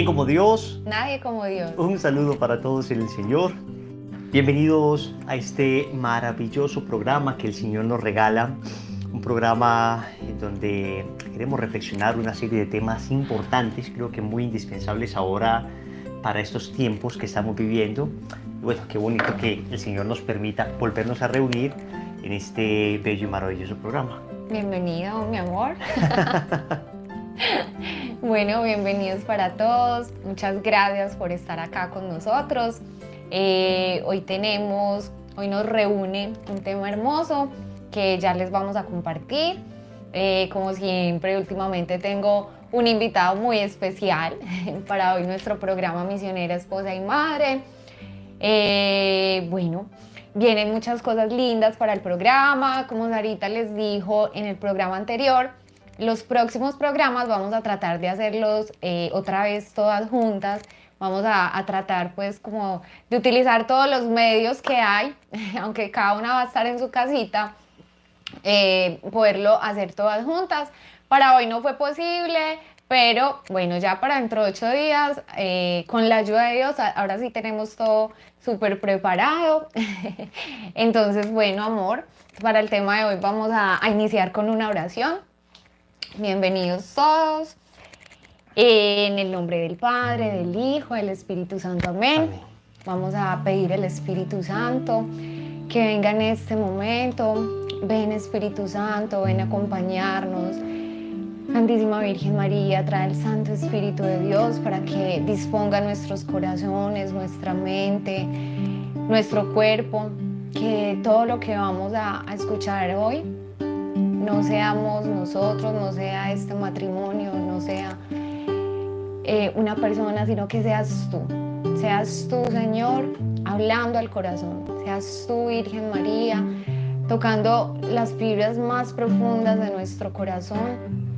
como Dios. Nadie como Dios. Un saludo para todos en el Señor. Bienvenidos a este maravilloso programa que el Señor nos regala. Un programa en donde queremos reflexionar una serie de temas importantes, creo que muy indispensables ahora para estos tiempos que estamos viviendo. Y bueno, qué bonito que el Señor nos permita volvernos a reunir en este bello y maravilloso programa. Bienvenido, mi amor. Bueno, bienvenidos para todos. Muchas gracias por estar acá con nosotros. Hoy nos reúne un tema hermoso que ya les vamos a compartir. Como siempre, últimamente tengo un invitado muy especial para hoy nuestro programa Misionera, Esposa y Madre. Bueno, vienen muchas cosas lindas para el programa. Como Sarita les dijo en el programa anterior, los próximos programas vamos a tratar de hacerlos otra vez todas juntas. Vamos a tratar pues como de utilizar todos los medios que hay, aunque cada una va a estar en su casita, poderlo hacer todas juntas. Para hoy no fue posible, pero bueno, ya para dentro de 8 días, con la ayuda de Dios, ahora sí tenemos todo súper preparado. Entonces, bueno, amor, para el tema de hoy vamos a iniciar con una oración. Bienvenidos todos. En el nombre del Padre, del Hijo, del Espíritu Santo. Amén. Amén. Vamos a pedir al Espíritu Santo que venga en este momento. Ven, Espíritu Santo, ven a acompañarnos. Santísima Virgen María, trae el Santo Espíritu de Dios para que disponga nuestros corazones, nuestra mente, nuestro cuerpo, que todo lo que vamos a escuchar hoy no seamos nosotros, no sea este matrimonio, no sea una persona, sino que seas tú. Seas tú, Señor, hablando al corazón. Seas tú, Virgen María, tocando las fibras más profundas de nuestro corazón.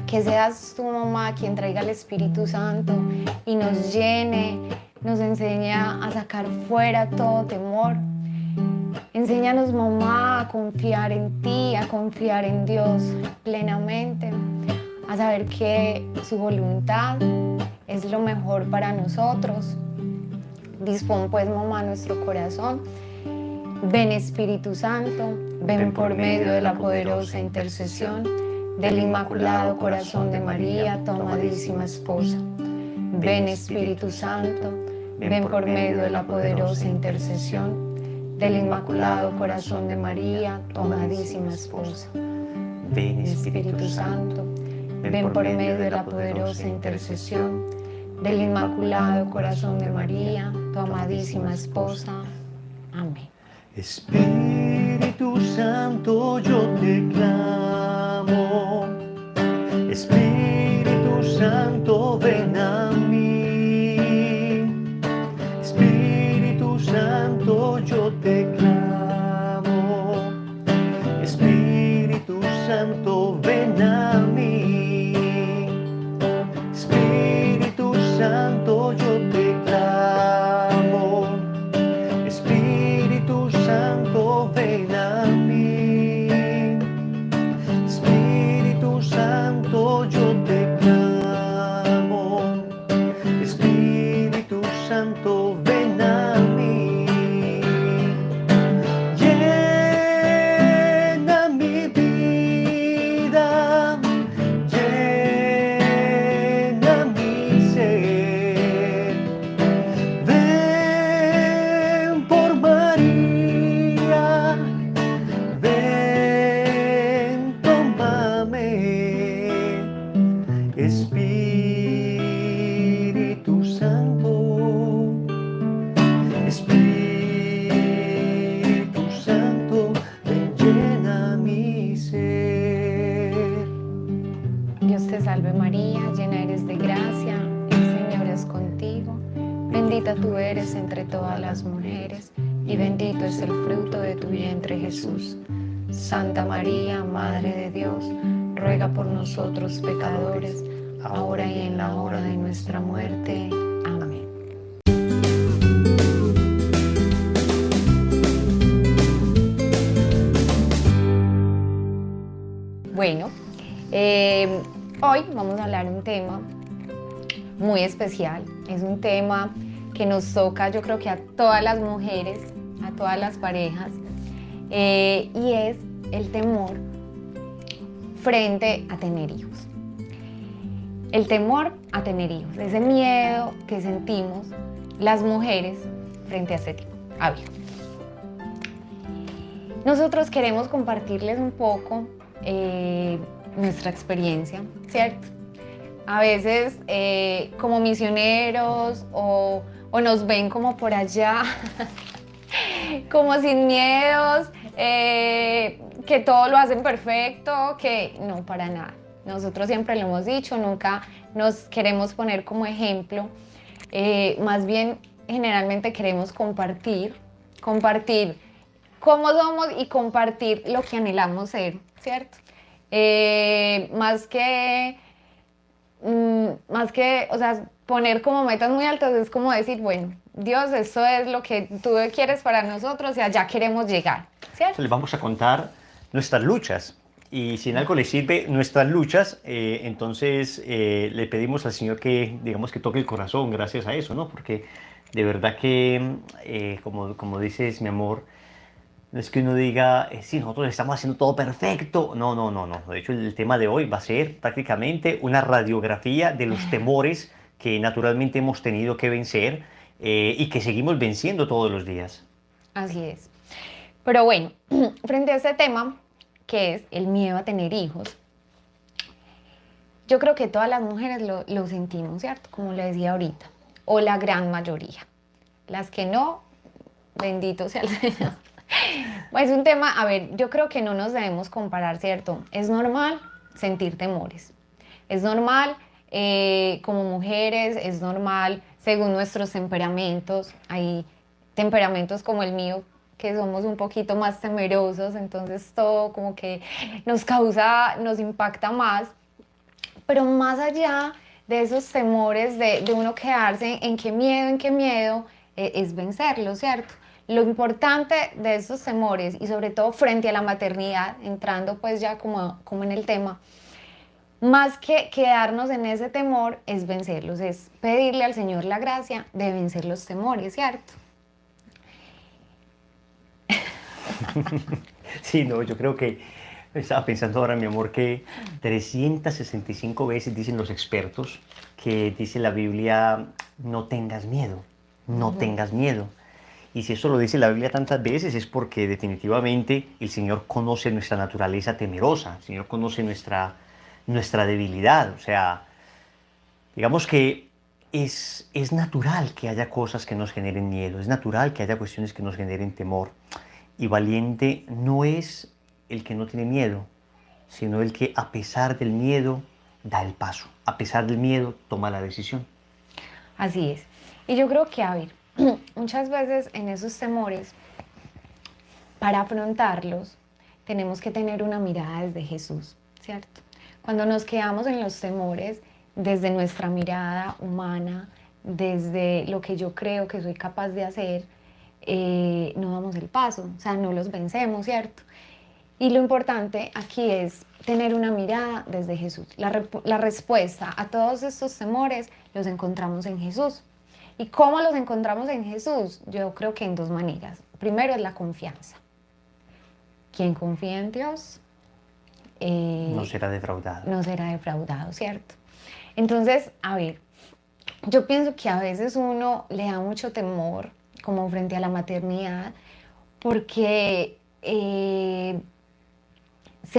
Que seas tú, mamá, quien traiga el Espíritu Santo y nos llene, nos enseña a sacar fuera todo temor. Enséñanos, mamá, a confiar en ti, a confiar en Dios plenamente, a saber que su voluntad es lo mejor para nosotros. Dispón pues, mamá, nuestro corazón. Ven, Espíritu Santo, ven por medio de la poderosa intercesión del Inmaculado Corazón de María, tu amadísima esposa. Ven, Espíritu Santo, ven por medio de la poderosa intercesión del Inmaculado Corazón de María, tu amadísima esposa. Ven, Espíritu Santo, ven por medio de la poderosa intercesión del Inmaculado Corazón de María, tu amadísima esposa. Amén. Espíritu Santo, yo te clamo. Espíritu Santo, ven a mí. Espíritu Santo, yo te clamo. Espíritu Santo, ven a mí. Espíritu Santo, yo te clamo. Espíritu Santo, ven a mí. Espíritu Santo, yo te clamo. Espíritu Santo, ven a mí. Llena mi vida, llena mi ser. Ven por María, ven, tómame. Espíritu Santo, Espíritu Santo, ven, llena mi ser. Dios te salve María, llena eres de gracia, el Señor es contigo. Bendita tú eres entre todas las mujeres y bendito es el fruto de tu vientre Jesús. Santa María, Madre de Dios, ruega por nosotros pecadores, ahora y en la hora de nuestra muerte. Amén. Bueno, hoy vamos a hablar un tema muy especial. Es un tema que nos toca, yo creo que a todas las mujeres, a todas las parejas, y es el temor frente a tener hijos. El temor a tener hijos, ese miedo que sentimos las mujeres frente a este tema. A ver, nosotros queremos compartirles un poco nuestra experiencia, ¿cierto? A veces como misioneros o nos ven como por allá, como sin miedos, que todo lo hacen perfecto, que no, para nada. Nosotros siempre lo hemos dicho, nunca nos queremos poner como ejemplo, más bien generalmente queremos compartir cómo somos y compartir lo que anhelamos ser, ¿cierto? Más que, o sea, poner como metas muy altas es como decir, bueno, Dios, eso es lo que tú quieres para nosotros y allá queremos llegar, ¿cierto? Les vamos a contar nuestras luchas. Y si en algo le sirve nuestras luchas, entonces le pedimos al Señor que, digamos, que toque el corazón gracias a eso, ¿no? Porque de verdad que, como dices, mi amor, no es que uno diga, sí, nosotros estamos haciendo todo perfecto. No, no, no, no. De hecho, el tema de hoy va a ser prácticamente una radiografía de los temores que naturalmente hemos tenido que vencer y que seguimos venciendo todos los días. Así es. Pero bueno, frente a este tema, que es el miedo a tener hijos, yo creo que todas las mujeres lo sentimos, ¿cierto? Como le decía ahorita, o la gran mayoría. Las que no, bendito sea el Señor. Es un tema, a ver, yo creo que no nos debemos comparar, ¿cierto? Es normal sentir temores. Es normal como mujeres, es normal según nuestros temperamentos. Hay temperamentos como el mío que somos un poquito más temerosos, entonces todo como que nos impacta más. Pero más allá de esos temores de uno quedarse en qué miedo, es vencerlo, ¿cierto? Lo importante de esos temores y sobre todo frente a la maternidad, entrando pues ya como en el tema, más que quedarnos en ese temor es vencerlos, es pedirle al Señor la gracia de vencer los temores, ¿cierto? Sí, no, yo creo que estaba pensando ahora, mi amor, que 365 veces dicen los expertos que dice la Biblia, no tengas miedo, no tengas miedo. Y si eso lo dice la Biblia tantas veces es porque definitivamente el Señor conoce nuestra naturaleza temerosa, el Señor conoce nuestra debilidad. O sea, digamos que es natural que haya cosas que nos generen miedo, es natural que haya cuestiones que nos generen temor. Y valiente no es el que no tiene miedo, sino el que a pesar del miedo da el paso, a pesar del miedo toma la decisión. Así es. Y yo creo que, a ver, muchas veces en esos temores, para afrontarlos, tenemos que tener una mirada desde Jesús, ¿cierto? Cuando nos quedamos en los temores, desde nuestra mirada humana, desde lo que yo creo que soy capaz de hacer, no damos el paso, o sea, no los vencemos, ¿cierto? Y lo importante aquí es tener una mirada desde Jesús. La respuesta a todos estos temores los encontramos en Jesús. ¿Y cómo los encontramos en Jesús? Yo creo que en dos maneras. Primero es la confianza. Quien confía en Dios no será defraudado. No será defraudado, ¿cierto? Entonces, a ver, yo pienso que a veces uno le da mucho temor como frente a la maternidad porque se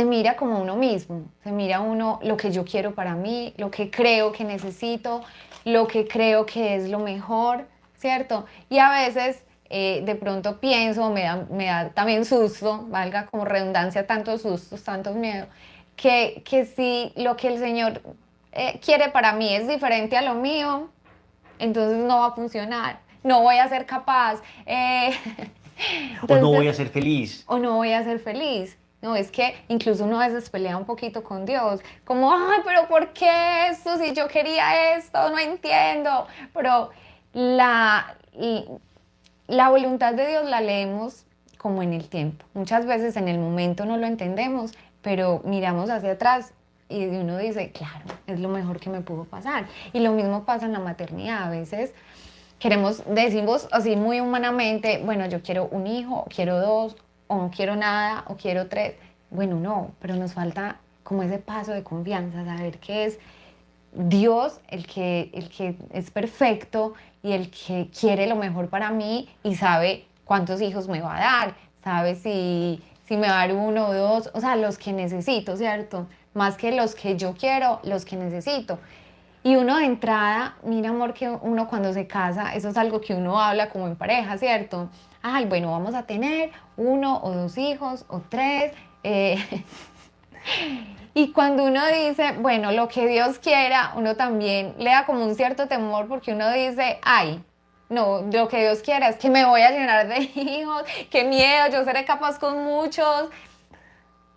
mira como uno mismo, se mira uno lo que yo quiero para mí, lo que creo que necesito, lo que creo que es lo mejor, ¿cierto? Y a veces de pronto pienso, me da también susto, valga como redundancia, tantos sustos, tantos miedos, que si lo que el Señor quiere para mí es diferente a lo mío, entonces no va a funcionar, no voy a ser capaz. O no voy a ser feliz. O no voy a ser feliz. No, es que incluso uno a veces pelea un poquito con Dios, como, ay, pero ¿por qué esto? Si yo quería esto, no entiendo. Pero la voluntad de Dios la leemos como en el tiempo. Muchas veces en el momento no lo entendemos, pero miramos hacia atrás y uno dice, claro, es lo mejor que me pudo pasar. Y lo mismo pasa en la maternidad. A veces decimos así muy humanamente, bueno, yo quiero un hijo, o quiero dos, o no quiero nada, o quiero tres. Bueno, no, pero nos falta como ese paso de confianza, saber que es Dios el que es perfecto y el que quiere lo mejor para mí y sabe cuántos hijos me va a dar, sabe si me va a dar uno o dos, o sea, los que necesito, ¿cierto? Más que los que yo quiero, los que necesito. Y uno de entrada, mira amor, que uno cuando se casa, eso es algo que uno habla como en pareja, ¿cierto? Ay, bueno, vamos a tener uno o dos hijos o tres. eh, y cuando uno dice, bueno, lo que Dios quiera, uno también le da como un cierto temor porque uno dice, ay, no, lo que Dios quiera es que me voy a llenar de hijos, qué miedo, yo seré capaz con muchos.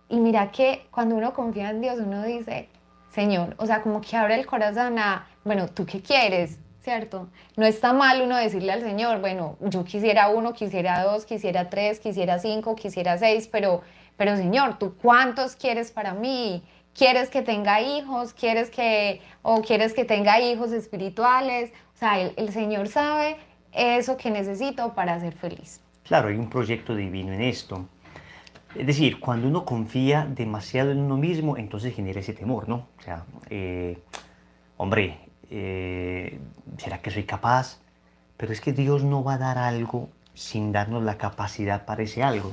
Y mira que cuando uno confía en Dios, uno dice, Señor, o sea, como que abre el corazón a, bueno, ¿tú qué quieres? ¿Cierto? No está mal uno decirle al Señor, bueno, yo quisiera uno, quisiera dos, quisiera tres, quisiera cinco, quisiera seis, pero Señor, ¿tú cuántos quieres para mí? ¿Quieres que tenga hijos? ¿Quieres que tenga hijos espirituales? O sea, el Señor sabe eso que necesito para ser feliz. Claro, hay un proyecto divino en esto. Es decir, cuando uno confía demasiado en uno mismo, entonces genera ese temor, ¿no? O sea, hombre, ¿será que soy capaz? Pero es que Dios no va a dar algo sin darnos la capacidad para ese algo.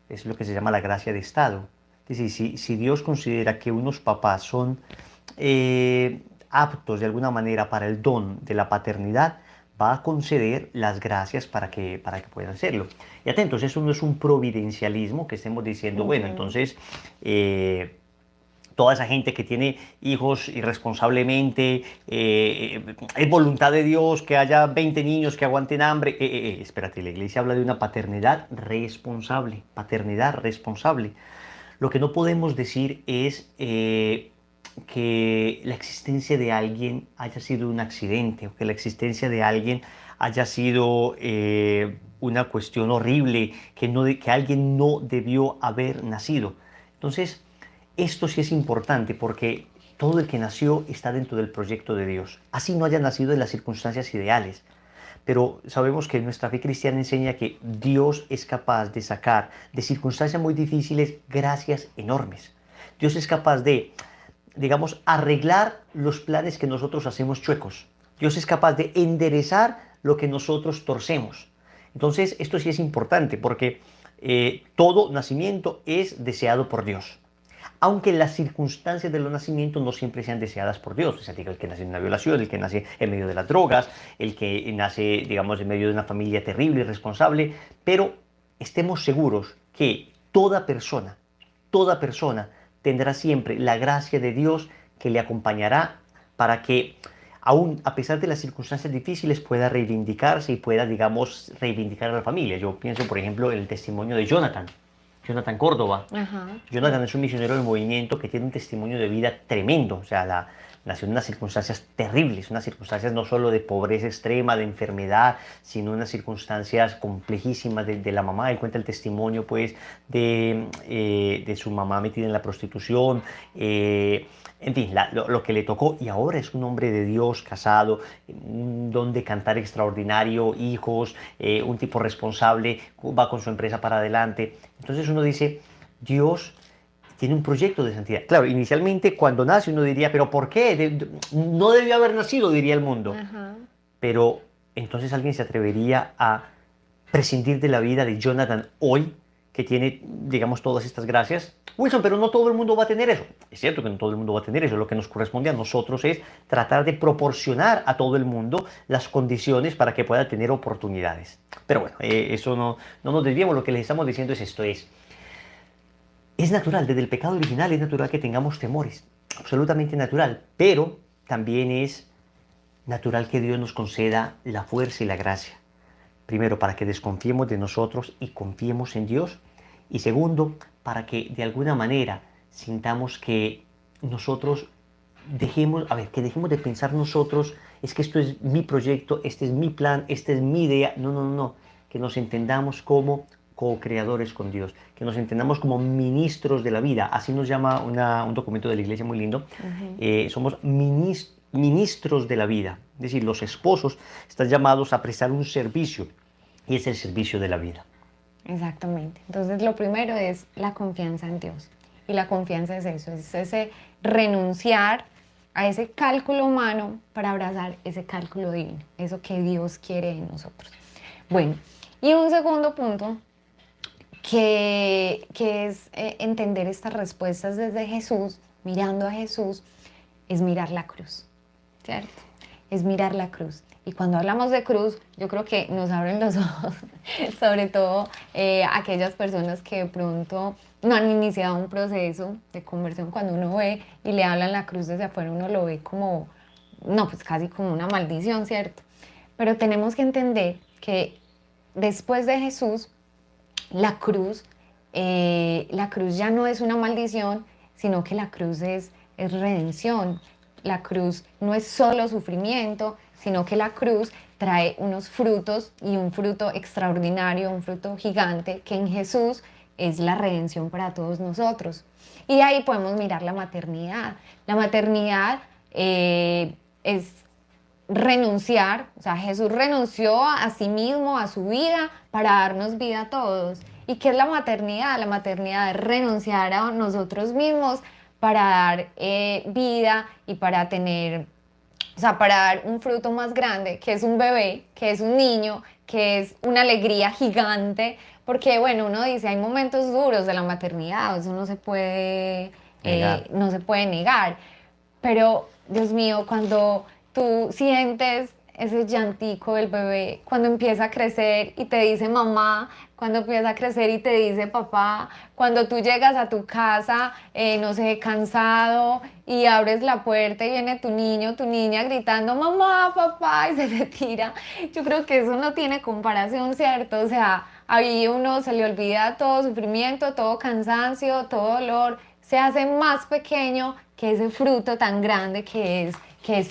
Es lo que se llama la gracia de Estado. Es decir, si Dios considera que unos papás son aptos de alguna manera para el don de la paternidad, va a conceder las gracias para que puedan hacerlo. Y atentos, eso no es un providencialismo que estemos diciendo, bueno, entonces toda esa gente que tiene hijos irresponsablemente, es voluntad de Dios que haya 20 niños que aguanten hambre. Espérate, la iglesia habla de una paternidad responsable, paternidad responsable. Lo que no podemos decir es que la existencia de alguien haya sido un accidente o que la existencia de alguien haya sido una cuestión horrible, que alguien no debió haber nacido. Entonces, esto sí es importante porque todo el que nació está dentro del proyecto de Dios. Así no haya nacido en las circunstancias ideales. Pero sabemos que nuestra fe cristiana enseña que Dios es capaz de sacar de circunstancias muy difíciles gracias enormes. Dios es capaz de, digamos, arreglar los planes que nosotros hacemos chuecos. Dios es capaz de enderezar lo que nosotros torcemos. Entonces, esto sí es importante porque todo nacimiento es deseado por Dios. Aunque las circunstancias de los nacimientos no siempre sean deseadas por Dios. O sea, el que nace en una violación, el que nace en medio de las drogas, el que nace, digamos, en medio de una familia terrible, irresponsable. Pero estemos seguros que toda persona tendrá siempre la gracia de Dios que le acompañará para que, aún a pesar de las circunstancias difíciles, pueda reivindicarse y pueda, digamos, reivindicar a la familia. Yo pienso, por ejemplo, en el testimonio de Jonathan Córdoba. Ajá. Jonathan es un misionero del movimiento que tiene un testimonio de vida tremendo. O sea, nació en unas circunstancias terribles, unas circunstancias no solo de pobreza extrema, de enfermedad, sino unas circunstancias complejísimas de la mamá. Él cuenta el testimonio, pues, de su mamá metida en la prostitución. En fin, lo que le tocó, y ahora es un hombre de Dios, casado, un don de cantar extraordinario, hijos, un tipo responsable, va con su empresa para adelante. Entonces uno dice, Dios tiene un proyecto de santidad. Claro, inicialmente cuando nace uno diría, pero ¿por qué? No debió haber nacido, diría el mundo. Ajá. Pero entonces alguien se atrevería a prescindir de la vida de Jonathan hoy, que tiene, digamos, todas estas gracias. Wilson, pero no todo el mundo va a tener eso. Es cierto que no todo el mundo va a tener eso. Lo que nos corresponde a nosotros es tratar de proporcionar a todo el mundo las condiciones para que pueda tener oportunidades. Pero bueno, eso no nos desviemos. Lo que les estamos diciendo es esto, es natural, desde el pecado original es natural que tengamos temores. Absolutamente natural. Pero también es natural que Dios nos conceda la fuerza y la gracia. Primero, para que desconfiemos de nosotros y confiemos en Dios. Y segundo, para que de alguna manera sintamos que nosotros dejemos de pensar nosotros, es que esto es mi proyecto, este es mi plan, esta es mi idea. No. Que nos entendamos como co-creadores con Dios, que nos entendamos como ministros de la vida. Así nos llama un documento de la iglesia muy lindo. Somos ministros de la vida, es decir, los esposos están llamados a prestar un servicio y es el servicio de la vida. Exactamente. Entonces lo primero es la confianza en Dios. Y la confianza es eso, es ese renunciar a ese cálculo humano para abrazar ese cálculo divino, eso que Dios quiere en nosotros. Bueno, y un segundo punto que es entender estas respuestas desde Jesús, mirando a Jesús, es mirar la cruz, ¿cierto? Es mirar la cruz. Y cuando hablamos de cruz, yo creo que nos abren los ojos, sobre todo aquellas personas que de pronto no han iniciado un proceso de conversión. Cuando uno ve y le hablan la cruz desde afuera, uno lo ve como, no, pues casi como una maldición, ¿cierto? Pero tenemos que entender que después de Jesús, la cruz ya no es una maldición, sino que la cruz es redención. La cruz no es solo sufrimiento, sino que la cruz trae unos frutos y un fruto extraordinario, un fruto gigante, que en Jesús es la redención para todos nosotros. Y ahí podemos mirar la maternidad. La maternidad es renunciar, o sea, Jesús renunció a sí mismo, a su vida, para darnos vida a todos. ¿Y qué es la maternidad? La maternidad es renunciar a nosotros mismos para dar vida y para tener, o sea, para dar un fruto más grande, que es un bebé, que es un niño, que es una alegría gigante, porque bueno, uno dice, hay momentos duros de la maternidad, eso no se puede negar, pero Dios mío, cuando tú sientes ese llantico del bebé, cuando empieza a crecer y te dice mamá, cuando empieza a crecer y te dice papá, cuando tú llegas a tu casa, no sé, cansado y abres la puerta y viene tu niño, tu niña gritando mamá, papá y se te tira, yo creo que eso no tiene comparación, ¿cierto? O sea, ahí uno se le olvida todo sufrimiento, todo cansancio, todo dolor, se hace más pequeño que ese fruto tan grande que es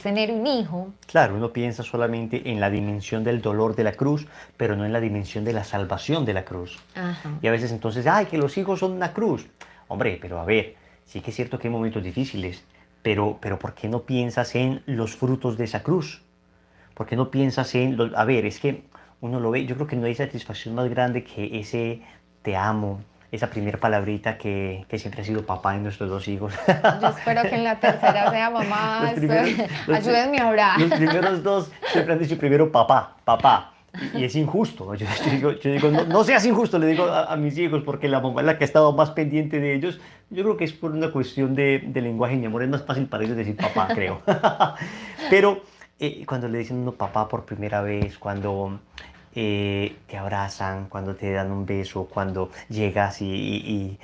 tener un hijo. Claro, uno piensa solamente en la dimensión del dolor de la cruz, pero no en la dimensión de la salvación de la cruz. Ajá. Y a veces entonces, ay, que los hijos son una cruz. Hombre, pero a ver, sí que es cierto que hay momentos difíciles, pero ¿por qué no piensas en los frutos de esa cruz? ¿Por qué no piensas en a ver, es que uno lo ve, yo creo que no hay satisfacción más grande que ese te amo, esa primera palabrita que siempre ha sido papá en nuestros dos hijos. Yo espero que en la tercera sea mamá, ayúdenme a orar. Los primeros dos siempre han dicho primero papá, papá. Y es injusto. Yo digo no seas injusto, le digo a mis hijos, porque la mamá es la que ha estado más pendiente de ellos. Yo creo que es por una cuestión de lenguaje, mi amor. Es más fácil para ellos decir papá, creo. Pero cuando le dicen uno papá por primera vez, cuando te abrazan, cuando te dan un beso, cuando llegas y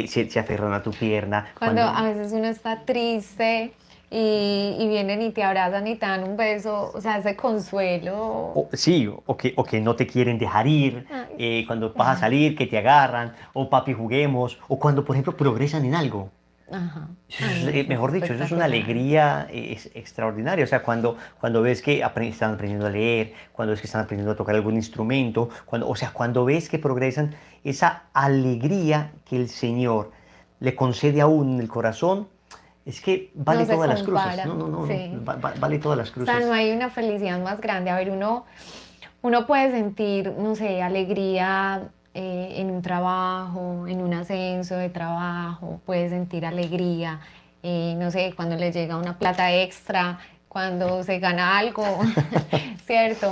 se aferran a tu pierna. Cuando a veces uno está triste y vienen y te abrazan y te dan un beso, o sea, ese consuelo. Sí, o que no te quieren dejar ir, cuando vas a salir, que te agarran, o papi juguemos, o cuando, por ejemplo, progresan en algo. Ajá. Mejor dicho, eso es una alegría extraordinaria. O sea, cuando ves que están aprendiendo a leer, cuando ves que están aprendiendo a tocar algún instrumento, cuando ves que progresan, esa alegría que el Señor le concede a uno en el corazón, es que vale todas las cruces. Sí. Vale todas las O cruces. sea, no hay una felicidad más grande. A ver, uno puede sentir, no sé, alegría en un trabajo, en un ascenso de trabajo, puede sentir alegría, no sé, cuando le llega una plata extra, cuando se gana algo, ¿cierto?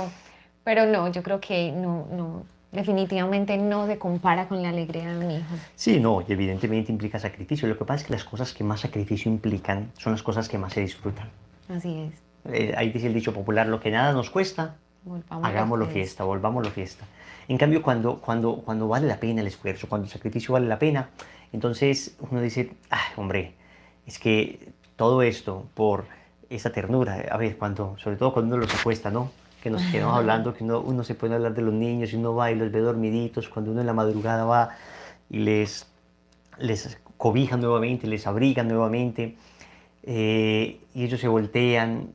Pero no, yo creo que no, definitivamente no se compara con la alegría de un hijo. Sí, no, y evidentemente implica sacrificio. Lo que pasa es que las cosas que más sacrificio implican son las cosas que más se disfrutan. Así es. Ahí dice el dicho popular, lo que nada nos cuesta, hagámoslo fiesta, volvámoslo fiesta. En cambio, cuando vale la pena el esfuerzo, cuando el sacrificio vale la pena, entonces uno dice, hombre, es que todo esto por esa ternura, a ver, sobre todo cuando uno los acuesta, ¿no? Que nos quedamos hablando, que uno se puede hablar de los niños y uno va y los ve dormiditos, cuando uno en la madrugada va y les cobija nuevamente, les abriga nuevamente, y ellos se voltean.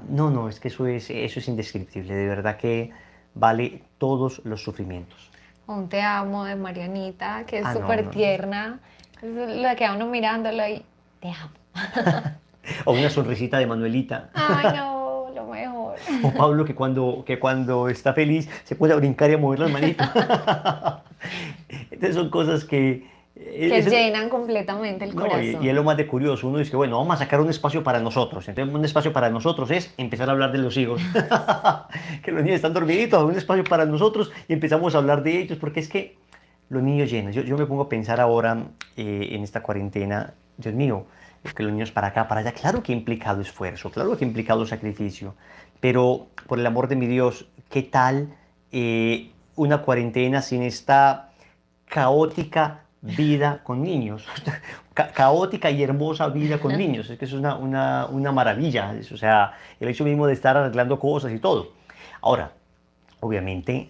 No, es que eso es indescriptible, de verdad que vale todos los sufrimientos. o un te amo de Marianita, que es Ah, no, súper no. tierna. Es la que a uno mirándolo y te amo. O una sonrisita de Manuelita. Ay, no, lo mejor. O Pablo que cuando está feliz se puede brincar y a mover las manitos. Entonces son cosas que... Que es- llenan completamente el no, y es corazón. lo más de curioso. Uno dice, bueno, vamos a sacar un espacio para nosotros. Entonces un espacio para nosotros es empezar a hablar de los hijos. Que los niños están dormiditos, un espacio para nosotros y empezamos a hablar de ellos, porque es que los niños llenos. Yo me pongo a pensar ahora en esta cuarentena, Dios mío, es que los niños para acá, para allá, claro que ha implicado esfuerzo, claro que ha implicado sacrificio, pero por el amor de mi Dios, ¿qué tal una cuarentena sin esta caótica vida con niños? Caótica y hermosa vida con niños, es que es una maravilla, o sea, el hecho mismo de estar arreglando cosas y todo. Ahora, obviamente,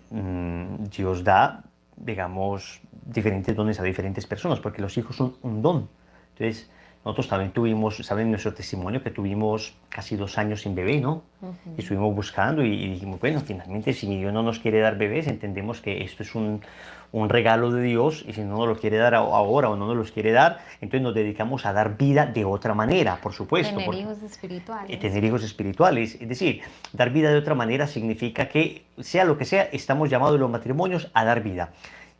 Dios da, digamos, diferentes dones a diferentes personas, porque los hijos son un don. Entonces, nosotros también tuvimos, saben nuestro testimonio, que tuvimos casi 2 años sin bebé, ¿no? Y Ujú. estuvimos buscando y dijimos, bueno, finalmente, si mi Dios no nos quiere dar bebés, entendemos que esto es un regalo de Dios, y si no nos lo quiere dar ahora o no nos los quiere dar, entonces nos dedicamos a dar vida de otra manera, por supuesto, Tener porque hijos espirituales. tener hijos espirituales. Es decir, dar vida de otra manera significa que, sea lo que sea, estamos llamados los matrimonios a dar vida.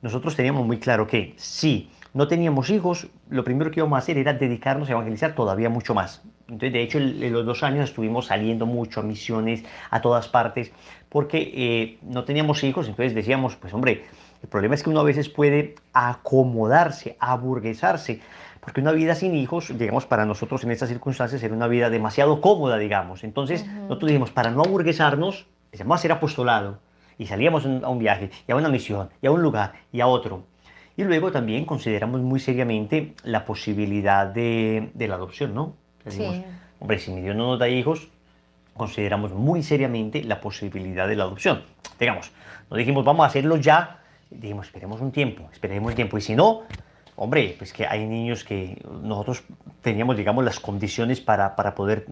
Nosotros teníamos muy claro que si no teníamos hijos, lo primero que íbamos a hacer era dedicarnos a evangelizar todavía mucho más. Entonces, de hecho, en los 2 años estuvimos saliendo mucho a misiones, a todas partes, porque no teníamos hijos, entonces decíamos, pues hombre, el problema es que uno a veces puede acomodarse, aburguesarse, porque una vida sin hijos, digamos, para nosotros en estas circunstancias era una vida demasiado cómoda, digamos. Entonces, Ujú. nosotros dijimos, para no aburguesarnos, empezamos a hacer apostolado y salíamos a un viaje, y a una misión, y a un lugar, y a otro. Y luego también consideramos muy seriamente la posibilidad de la adopción, ¿no? Decimos, Sí, hombre, si mi Dios no nos da hijos, consideramos muy seriamente la posibilidad de la adopción. Digamos, no dijimos, vamos a hacerlo ya, dijimos, esperemos un tiempo, y si no, hombre, pues que hay niños que nosotros teníamos, digamos, las condiciones para poder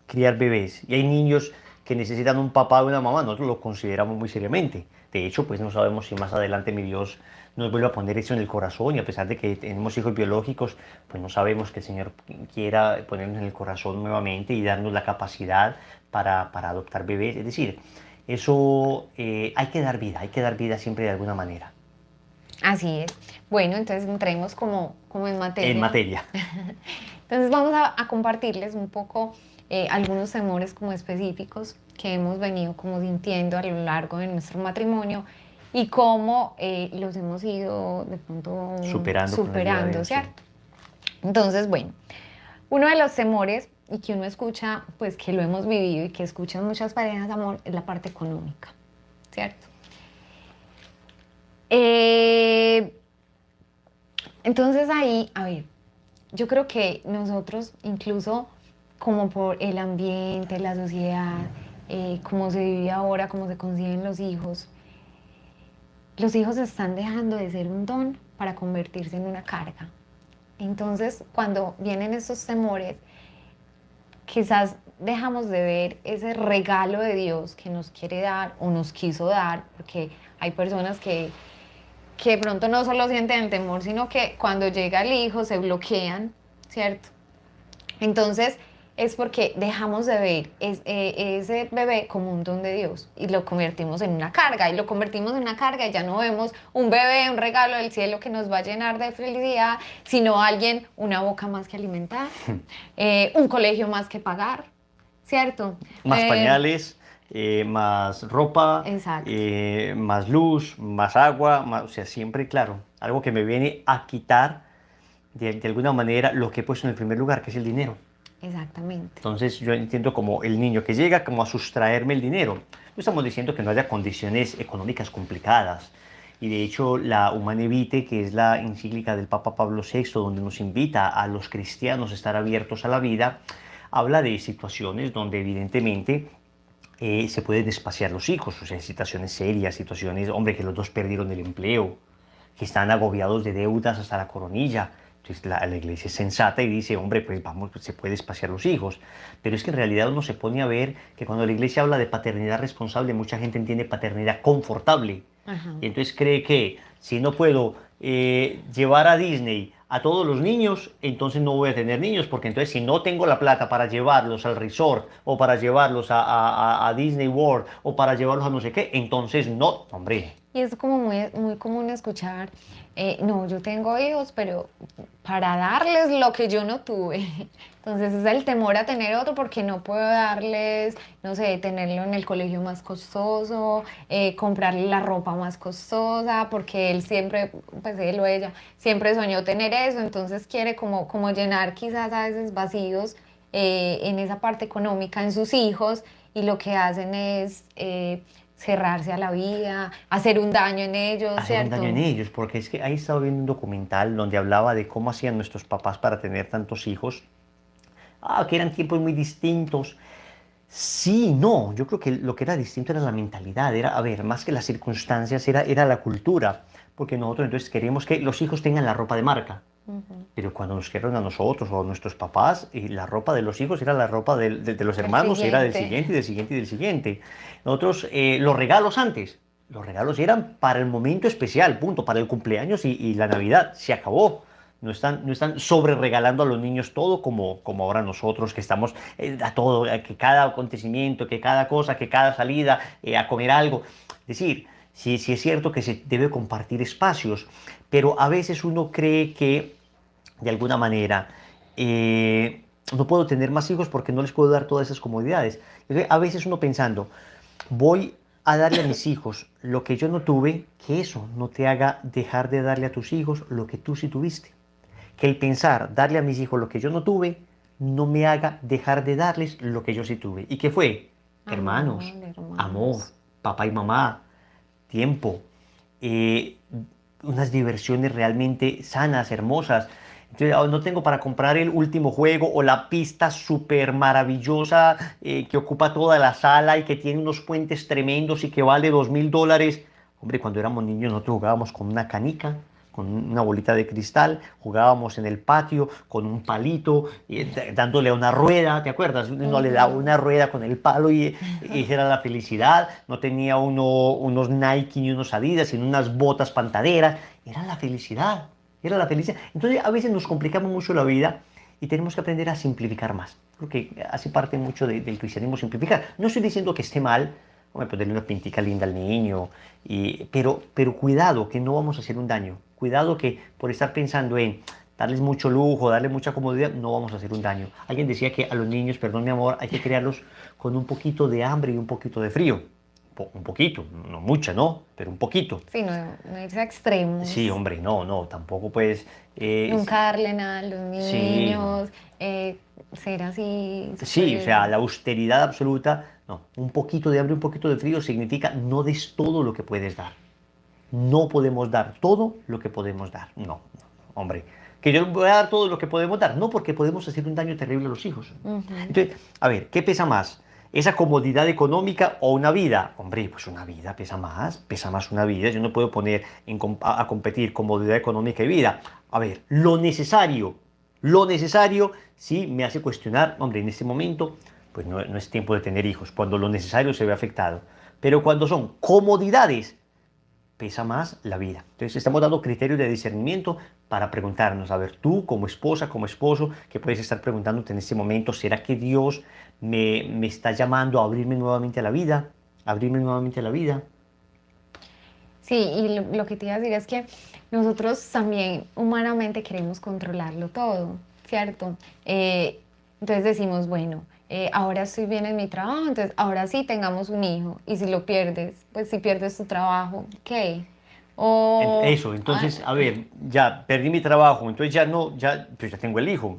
criar bebés, y hay niños que necesitan un papá o una mamá, nosotros lo consideramos muy seriamente. De hecho, pues no sabemos si más adelante mi Dios nos vuelve a poner eso en el corazón, y a pesar de que tenemos hijos biológicos, pues no sabemos que el Señor quiera ponernos en el corazón nuevamente y darnos la capacidad para adoptar bebés. Es decir, eso hay que dar vida siempre de alguna manera. así es. Bueno, entonces entremos como en En materia. materia. Entonces vamos a compartirles un poco algunos temores como específicos que hemos venido como sintiendo a lo largo de nuestro matrimonio y cómo los hemos ido de pronto Superando con la ayuda de superando, Dios, sí. ¿cierto? Entonces, bueno, uno de los temores y que uno escucha, pues que lo hemos vivido y que escuchan muchas parejas, amor, es la parte económica, ¿cierto? Eh, entonces ahí, a ver, yo creo que nosotros incluso como por el ambiente, la sociedad, cómo se vive ahora, cómo se consiguen los hijos están dejando de ser un don para convertirse en una carga. Entonces, cuando vienen estos temores, quizás dejamos de ver ese regalo de Dios que nos quiere dar o nos quiso dar, porque hay personas que de pronto no solo sienten el temor, sino que cuando llega el hijo se bloquean, ¿cierto? Entonces es porque dejamos de ver ese bebé como un don de Dios y lo convertimos en una carga y lo convertimos en una carga y ya no vemos un bebé, un regalo del cielo que nos va a llenar de felicidad, sino alguien, una boca más que alimentar, un colegio más que pagar, ¿cierto? Más pañales, más ropa, Exacto. más luz, más agua, o sea, siempre, claro, algo que me viene a quitar de alguna manera lo que he puesto en el primer lugar, que es el dinero. Exactamente. Entonces yo entiendo como el niño que llega como a sustraerme el dinero. No estamos diciendo que no haya condiciones económicas complicadas. Y de hecho la Humane Vitae, que es la encíclica del Papa Pablo VI, donde nos invita a los cristianos a estar abiertos a la vida, habla de situaciones donde evidentemente se pueden espaciar los hijos, o sea, situaciones serias, situaciones, hombre, que los dos perdieron el empleo, que están agobiados de deudas hasta la coronilla. Entonces la iglesia es sensata y dice, hombre, pues vamos, pues, se puede espaciar los hijos. Pero es que en realidad uno se pone a ver que cuando la iglesia habla de paternidad responsable, mucha gente entiende paternidad confortable. Ajá. Y entonces cree que si no puedo llevar a Disney a todos los niños, entonces no voy a tener niños, porque entonces si no tengo la plata para llevarlos al resort o para llevarlos a Disney World o para llevarlos a no sé qué, entonces no, hombre. Y es como muy común escuchar, no, yo tengo hijos, pero para darles lo que yo no tuve. Entonces es el temor a tener otro porque no puedo darles, no sé, tenerlo en el colegio más costoso, comprarle la ropa más costosa, porque él siempre, pues él o ella, siempre soñó tener eso, entonces quiere como llenar quizás a veces vacíos en esa parte económica en sus hijos y lo que hacen es cerrarse a la vida, hacer un daño en ellos, Hacer un daño en ¿cierto? ellos, porque es que ahí estaba viendo un documental donde hablaba de cómo hacían nuestros papás para tener tantos hijos. Que eran tiempos muy distintos. Sí, no, yo creo que lo que era distinto era la mentalidad, era, a ver, más que las circunstancias, era la cultura, porque nosotros entonces queríamos que los hijos tengan la ropa de marca, Ujú. pero cuando nos quedaron a nosotros o a nuestros papás, la ropa de los hijos era la ropa de los El hermanos, era del siguiente. siguiente y del siguiente y del siguiente. Nosotros, los regalos antes, los regalos eran para el momento especial, punto, para el cumpleaños y la Navidad, se acabó. No están sobre regalando a los niños todo como ahora nosotros que estamos a todo, que cada acontecimiento, que cada cosa, que cada salida, a comer algo. Es decir, sí, sí es cierto que se debe compartir espacios, pero a veces uno cree que de alguna manera no puedo tener más hijos porque no les puedo dar todas esas comodidades. A veces uno pensando, voy a darle a mis hijos lo que yo no tuve, que eso no te haga dejar de darle a tus hijos lo que tú sí tuviste. Que el pensar darle a mis hijos lo que yo no tuve no me haga dejar de darles lo que yo sí tuve. ¿Y qué fue? Hermanos, Amor, amor, hermanos. papá y mamá, tiempo, eh, unas diversiones realmente sanas, hermosas. Entonces, no tengo para comprar el último juego o la pista súper maravillosa que ocupa toda la sala y que tiene unos puentes tremendos y que vale $2000. Hombre, cuando éramos niños nosotros jugábamos con una canica, con una bolita de cristal, jugábamos en el patio con un palito, dándole a una rueda, ¿te acuerdas? Uno le daba Ujú. una rueda con el palo y esa era la felicidad. No tenía unos Nike ni unos Adidas, sino unas botas pantaderas. Era la felicidad, era la felicidad. Entonces a veces nos complicamos mucho la vida y tenemos que aprender a simplificar más. Creo que hace parte mucho del cristianismo simplificar. No estoy diciendo que esté mal, hombre, ponerle una pintica linda al niño, pero cuidado que no vamos a hacer un daño. Cuidado que por estar pensando en darles mucho lujo, darle mucha comodidad, no vamos a hacer un daño. Alguien decía que a los niños, perdón mi amor, hay que criarlos con un poquito de hambre y un poquito de frío. Un poquito, no mucha, ¿no? Pero un poquito. Sí, no irse a Sí, extremos. hombre, no, no, tampoco pues... Nunca darle nada a los sí, no. niños, ser así Sí, o sea, súper... la austeridad absoluta, no. Un poquito de hambre, un poquito de frío significa no des todo lo que puedes dar. No podemos dar todo lo que podemos dar. No, no, hombre. Que yo voy a dar todo lo que podemos dar. No, porque podemos hacer un daño terrible a los hijos. Ujú. Entonces, a ver, ¿qué pesa más? ¿Esa comodidad económica o una vida? Hombre, pues una vida pesa más una vida. Yo no puedo poner a competir comodidad económica y vida. A ver, lo necesario sí me hace cuestionar, hombre, en este momento, pues no es tiempo de tener hijos, cuando lo necesario se ve afectado. Pero cuando son comodidades, pesa más la vida. Entonces estamos dando criterios de discernimiento para preguntarnos, a ver, tú como esposa, como esposo, que puedes estar preguntándote en este momento, ¿será que Dios me está llamando a abrirme nuevamente a la vida? Abrirme nuevamente a la vida. Sí, y lo que te iba a decir es que nosotros también humanamente queremos controlarlo todo, ¿cierto? Entonces decimos, bueno, ahora estoy bien en mi trabajo, entonces ahora sí tengamos un hijo. Y si lo pierdes, pues si pierdes tu trabajo, ¿qué? O, Eso, ah, entonces, a ver, ya perdí mi trabajo, entonces ya no, ya, pues ya tengo el hijo.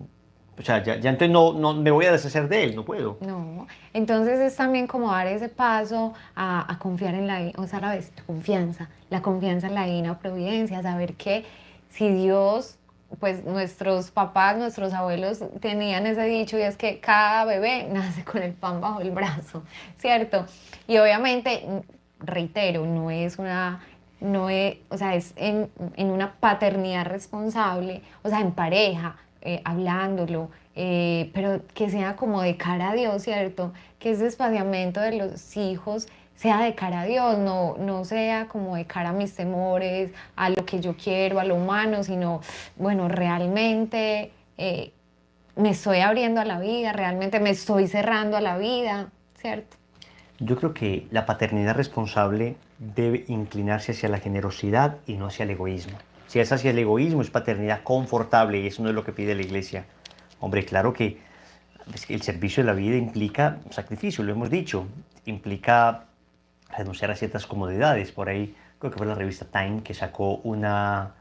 O sea, ya entonces no me voy a deshacer de él, no puedo. no, entonces es también como dar ese paso a confiar en o sea, a la vez, la confianza en la divina providencia, saber que si Dios, pues nuestros papás, nuestros abuelos tenían ese dicho y es que cada bebé nace con el pan bajo el brazo, ¿cierto? Y obviamente, reitero, o sea, es en una paternidad responsable, o sea, en pareja, hablándolo, pero que sea como de cara a Dios, ¿cierto? Que ese espaciamiento de los hijos sea de cara a Dios, no sea como de cara a mis temores, a lo que yo quiero, a lo humano, sino, bueno, realmente me estoy abriendo a la vida, realmente me estoy cerrando a la vida, ¿cierto? Yo creo que la paternidad responsable debe inclinarse hacia la generosidad y no hacia el egoísmo. Si es hacia el egoísmo, es paternidad confortable y eso no es lo que pide la iglesia. Hombre, claro que es que el servicio de la vida implica sacrificio, lo hemos dicho, implica renunciar a ciertas comodidades. Por ahí creo que fue la revista Time que sacó una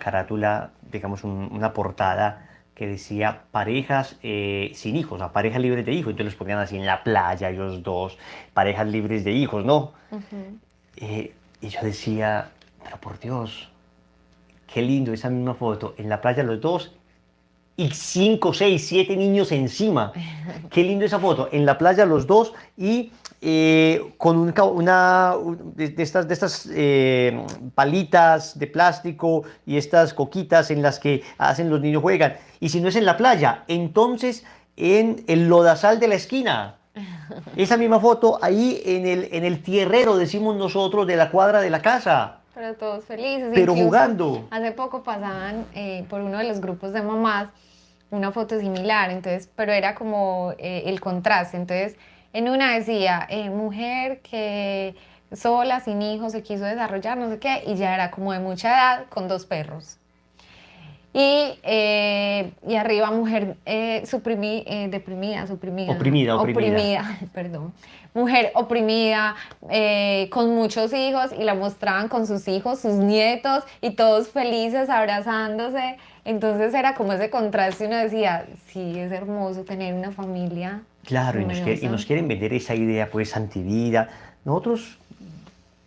carátula, digamos una portada que decía parejas sin hijos, o parejas libres de hijos. Entonces los ponían así en la playa, ellos dos, parejas libres de hijos, ¿no? Ujú. Y yo decía, pero por Dios, qué lindo esa misma foto, en la playa los dos y 5, 6, 7 niños encima. Qué lindo esa foto. En la playa los dos y con de estas palitas de plástico y estas coquitas en las que hacen los niños juegan. Y si no es en la playa, entonces en el lodazal de la esquina. Esa misma foto ahí en el tierrero, decimos nosotros, de la cuadra de la casa. Pero todos felices. Pero Incluso jugando. hace poco pasaban por uno de los grupos de mamás una foto similar, entonces, pero era como el contraste. Entonces, en una decía, mujer que sola, sin hijos, se quiso desarrollar, no sé qué, y ya era como de mucha edad, con 2 perros. Y arriba mujer deprimida, Oprimida, oprimida. oprimida, perdón. Mujer oprimida, con muchos hijos, y la mostraban con sus hijos, sus nietos, y todos felices, abrazándose. Entonces era como ese contraste, uno decía, sí, es hermoso tener una familia Claro, y numerosa. nos quieren vender esa idea, pues, antivida. Nosotros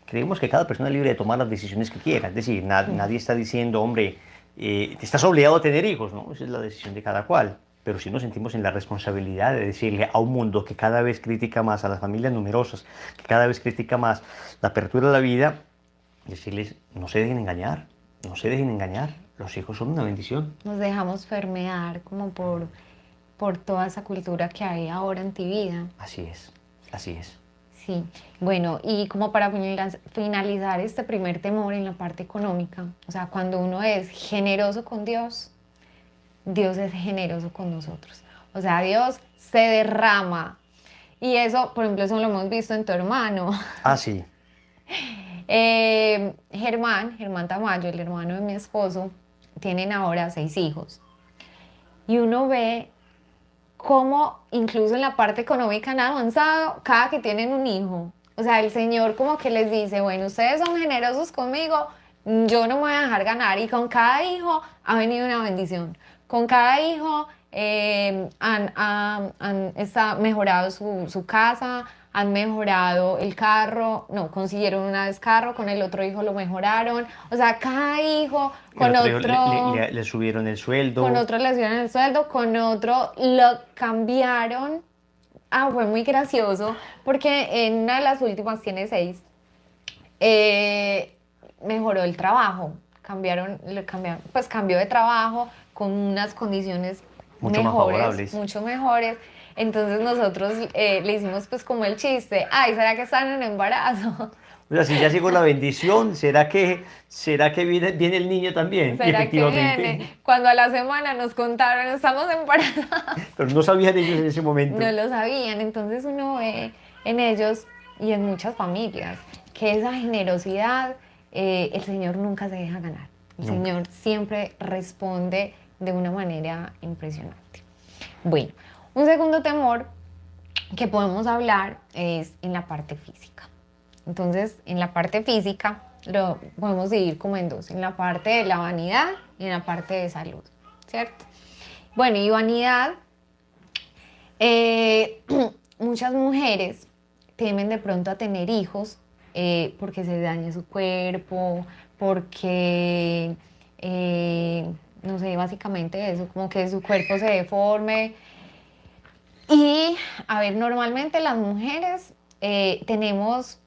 creemos que cada persona es libre de tomar las decisiones que quiera. Es decir, nadie está diciendo, hombre, te estás obligado a tener hijos, ¿no? Esa es la decisión de cada cual. Pero sí nos sentimos en la responsabilidad de decirle a un mundo que cada vez critica más a las familias numerosas, que cada vez critica más la apertura a la vida, decirles, no se dejen engañar, no se dejen engañar. Los hijos son una bendición. Nos dejamos permear como por toda esa cultura que hay ahora en tu vida. Así es, así es. Sí, bueno, y como para finalizar este primer temor en la parte económica, o sea, cuando uno es generoso con Dios, Dios es generoso con nosotros. O sea, Dios se derrama. Y eso, por ejemplo, eso lo hemos visto en tu hermano. Ah, sí. Germán Tamayo, el hermano de mi esposo, tienen ahora 6 hijos. Y uno ve cómo incluso en la parte económica han avanzado cada que tienen un hijo. O sea, el Señor como que les dice, bueno, ustedes son generosos conmigo, yo no me voy a dejar ganar. Y con cada hijo ha venido una bendición. Con cada hijo está mejorado su casa, han mejorado el carro, no, consiguieron una vez carro, con el otro hijo lo mejoraron. O sea, cada hijo con El otro otro... le subieron el sueldo. Con otro le subieron el sueldo, con otro lo cambiaron. Ah, fue muy gracioso, porque en una de las últimas, tiene 6, mejoró el trabajo. Pues cambió de trabajo con unas condiciones Mucho más favorables. mucho mejores. Entonces nosotros le hicimos pues como el chiste, ay, ¿será que están en embarazo? O sea, si ya llegó la bendición, será que viene el niño también? Y ¿Será que efectivamente. viene? Cuando a la semana nos contaron, estamos embarazados. Pero no sabían ellos en ese momento. No lo sabían, entonces uno ve en ellos y en muchas familias que esa generosidad, el Señor nunca se deja ganar. El Nunca. Señor siempre responde de una manera impresionante. Bueno, un segundo temor que podemos hablar es en la parte física. Entonces, en la parte física lo podemos dividir como en dos, en la parte de la vanidad y en la parte de salud, ¿cierto? Bueno, y vanidad, muchas mujeres temen de pronto a tener hijos porque se dañe su cuerpo, porque, no sé, básicamente eso, como que su cuerpo se deforme. Y, a ver, normalmente las mujeres tenemos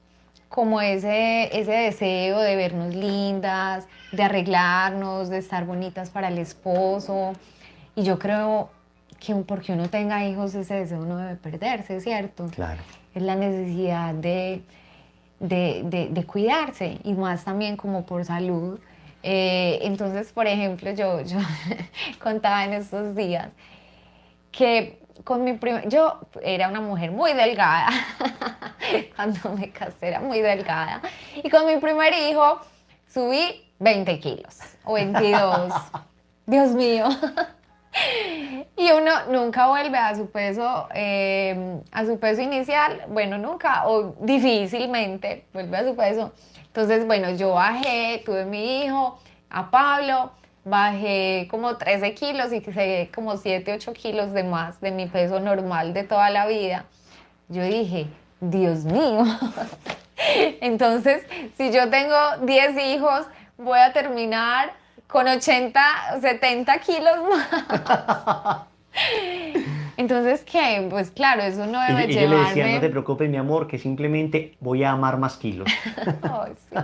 como ese deseo de vernos lindas, de arreglarnos, de estar bonitas para el esposo. Y yo creo que porque uno tenga hijos, ese deseo no debe perderse, ¿cierto? Claro. Es la necesidad de de cuidarse y más también como por salud. Entonces, por ejemplo, yo contaba en estos días que yo era una mujer muy delgada, cuando me casé era muy delgada, y con mi primer hijo subí 20 kilos o 22, Dios mío. Y uno nunca vuelve a su peso inicial, bueno, nunca, o difícilmente vuelve a su peso. Entonces, bueno, yo bajé, tuve mi hijo, a Pablo, bajé como 13 kilos y quedé como 7, 8 kilos de más de mi peso normal de toda la vida. Yo dije, Dios mío. Entonces, si yo tengo 10 hijos, voy a terminar con 80, 70 kilos más. Entonces, ¿qué? Pues claro, eso no debe Y yo le decía, no te llevarme. preocupes, mi amor, que simplemente voy a amar más kilos. Ay, sí.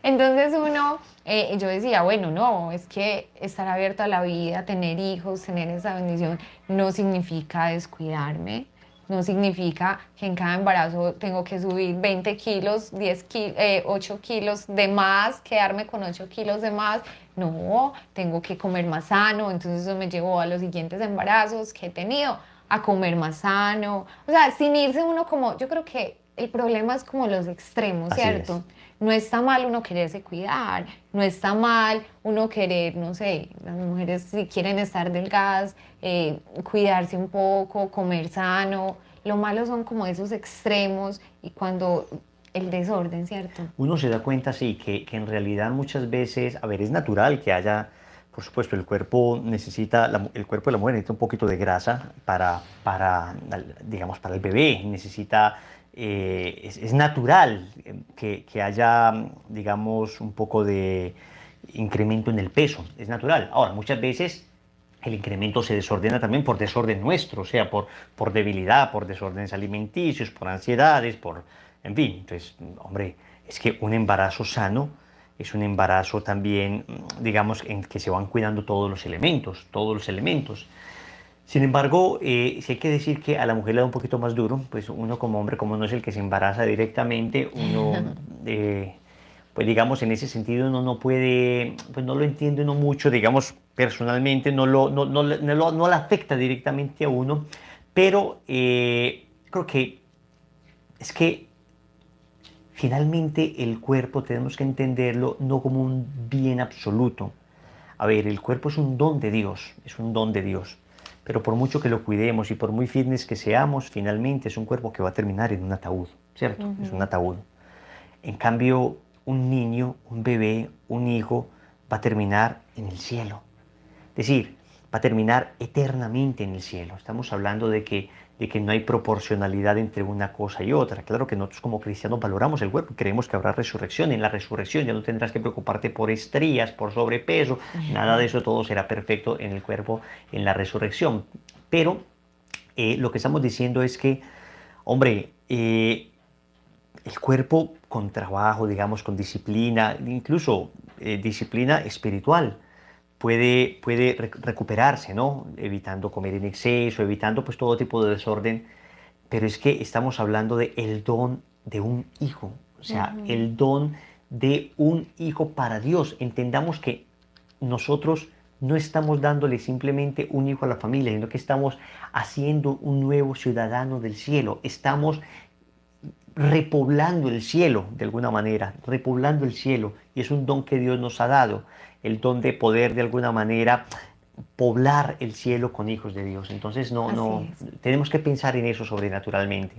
Entonces yo decía, bueno, no, es que estar abierto a la vida, tener hijos, tener esa bendición, no significa descuidarme, no significa que en cada embarazo tengo que subir 20 kilos, 8 kilos de más, quedarme con 8 kilos de más. No, tengo que comer más sano, entonces eso me llevó a los siguientes embarazos que he tenido, a comer más sano. O sea, sin irse uno como, yo creo que el problema es como los extremos, Así es. ¿cierto? No está mal uno quererse cuidar, no está mal uno querer, no sé, las mujeres si quieren estar delgadas, cuidarse un poco, comer sano. Lo malo son como esos extremos y cuando el desorden, ¿cierto? Uno se da cuenta, sí, que en realidad muchas veces, a ver, es natural que haya, por supuesto, el cuerpo necesita, el cuerpo de la mujer necesita un poquito de grasa digamos, para el bebé, necesita, es natural que haya, digamos, un poco de incremento en el peso, es natural. Ahora, muchas veces el incremento se desordena también por desorden nuestro, o sea, por debilidad, por desórdenes alimenticios, por ansiedades, en fin. Entonces, hombre, es que un embarazo sano es un embarazo también, digamos, en que se van cuidando todos los elementos, todos los elementos. Sin embargo, sí hay que decir que a la mujer le da un poquito más duro, pues uno como hombre, como no es el que se embaraza directamente, uno, pues digamos, en ese sentido uno no puede, pues no lo entiende uno mucho, digamos, personalmente, no le afecta directamente a uno, pero creo que es que finalmente el cuerpo tenemos que entenderlo no como un bien absoluto. A ver, el cuerpo es un don de Dios, es un don de Dios. Pero por mucho que lo cuidemos y por muy fitness que seamos, finalmente es un cuerpo que va a terminar en un ataúd, ¿cierto? Es un Ujú. ataúd. En cambio, un niño, un bebé, un hijo va a terminar en el cielo. Es decir, va a terminar eternamente en el cielo. Estamos hablando de que no hay proporcionalidad entre una cosa y otra. Claro que nosotros como cristianos valoramos el cuerpo y creemos que habrá resurrección. En la resurrección ya no tendrás que preocuparte por estrías, por sobrepeso, nada de eso, todo será perfecto en el cuerpo en la resurrección. Pero lo que estamos diciendo es que, hombre, el cuerpo con trabajo, digamos, con disciplina, incluso disciplina espiritual, puede recuperarse, ¿no? Evitando comer en exceso, evitando pues todo tipo de desorden. Pero es que estamos hablando de el don de un hijo, o sea, Ujú. el don de un hijo para Dios. Entendamos que nosotros no estamos dándole simplemente un hijo a la familia, sino que estamos haciendo un nuevo ciudadano del cielo. Estamos repoblando el cielo de alguna manera, repoblando el cielo. Y es un don que Dios nos ha dado, el don de poder de alguna manera poblar el cielo con hijos de Dios. Entonces Así no, es. tenemos que pensar en eso sobrenaturalmente.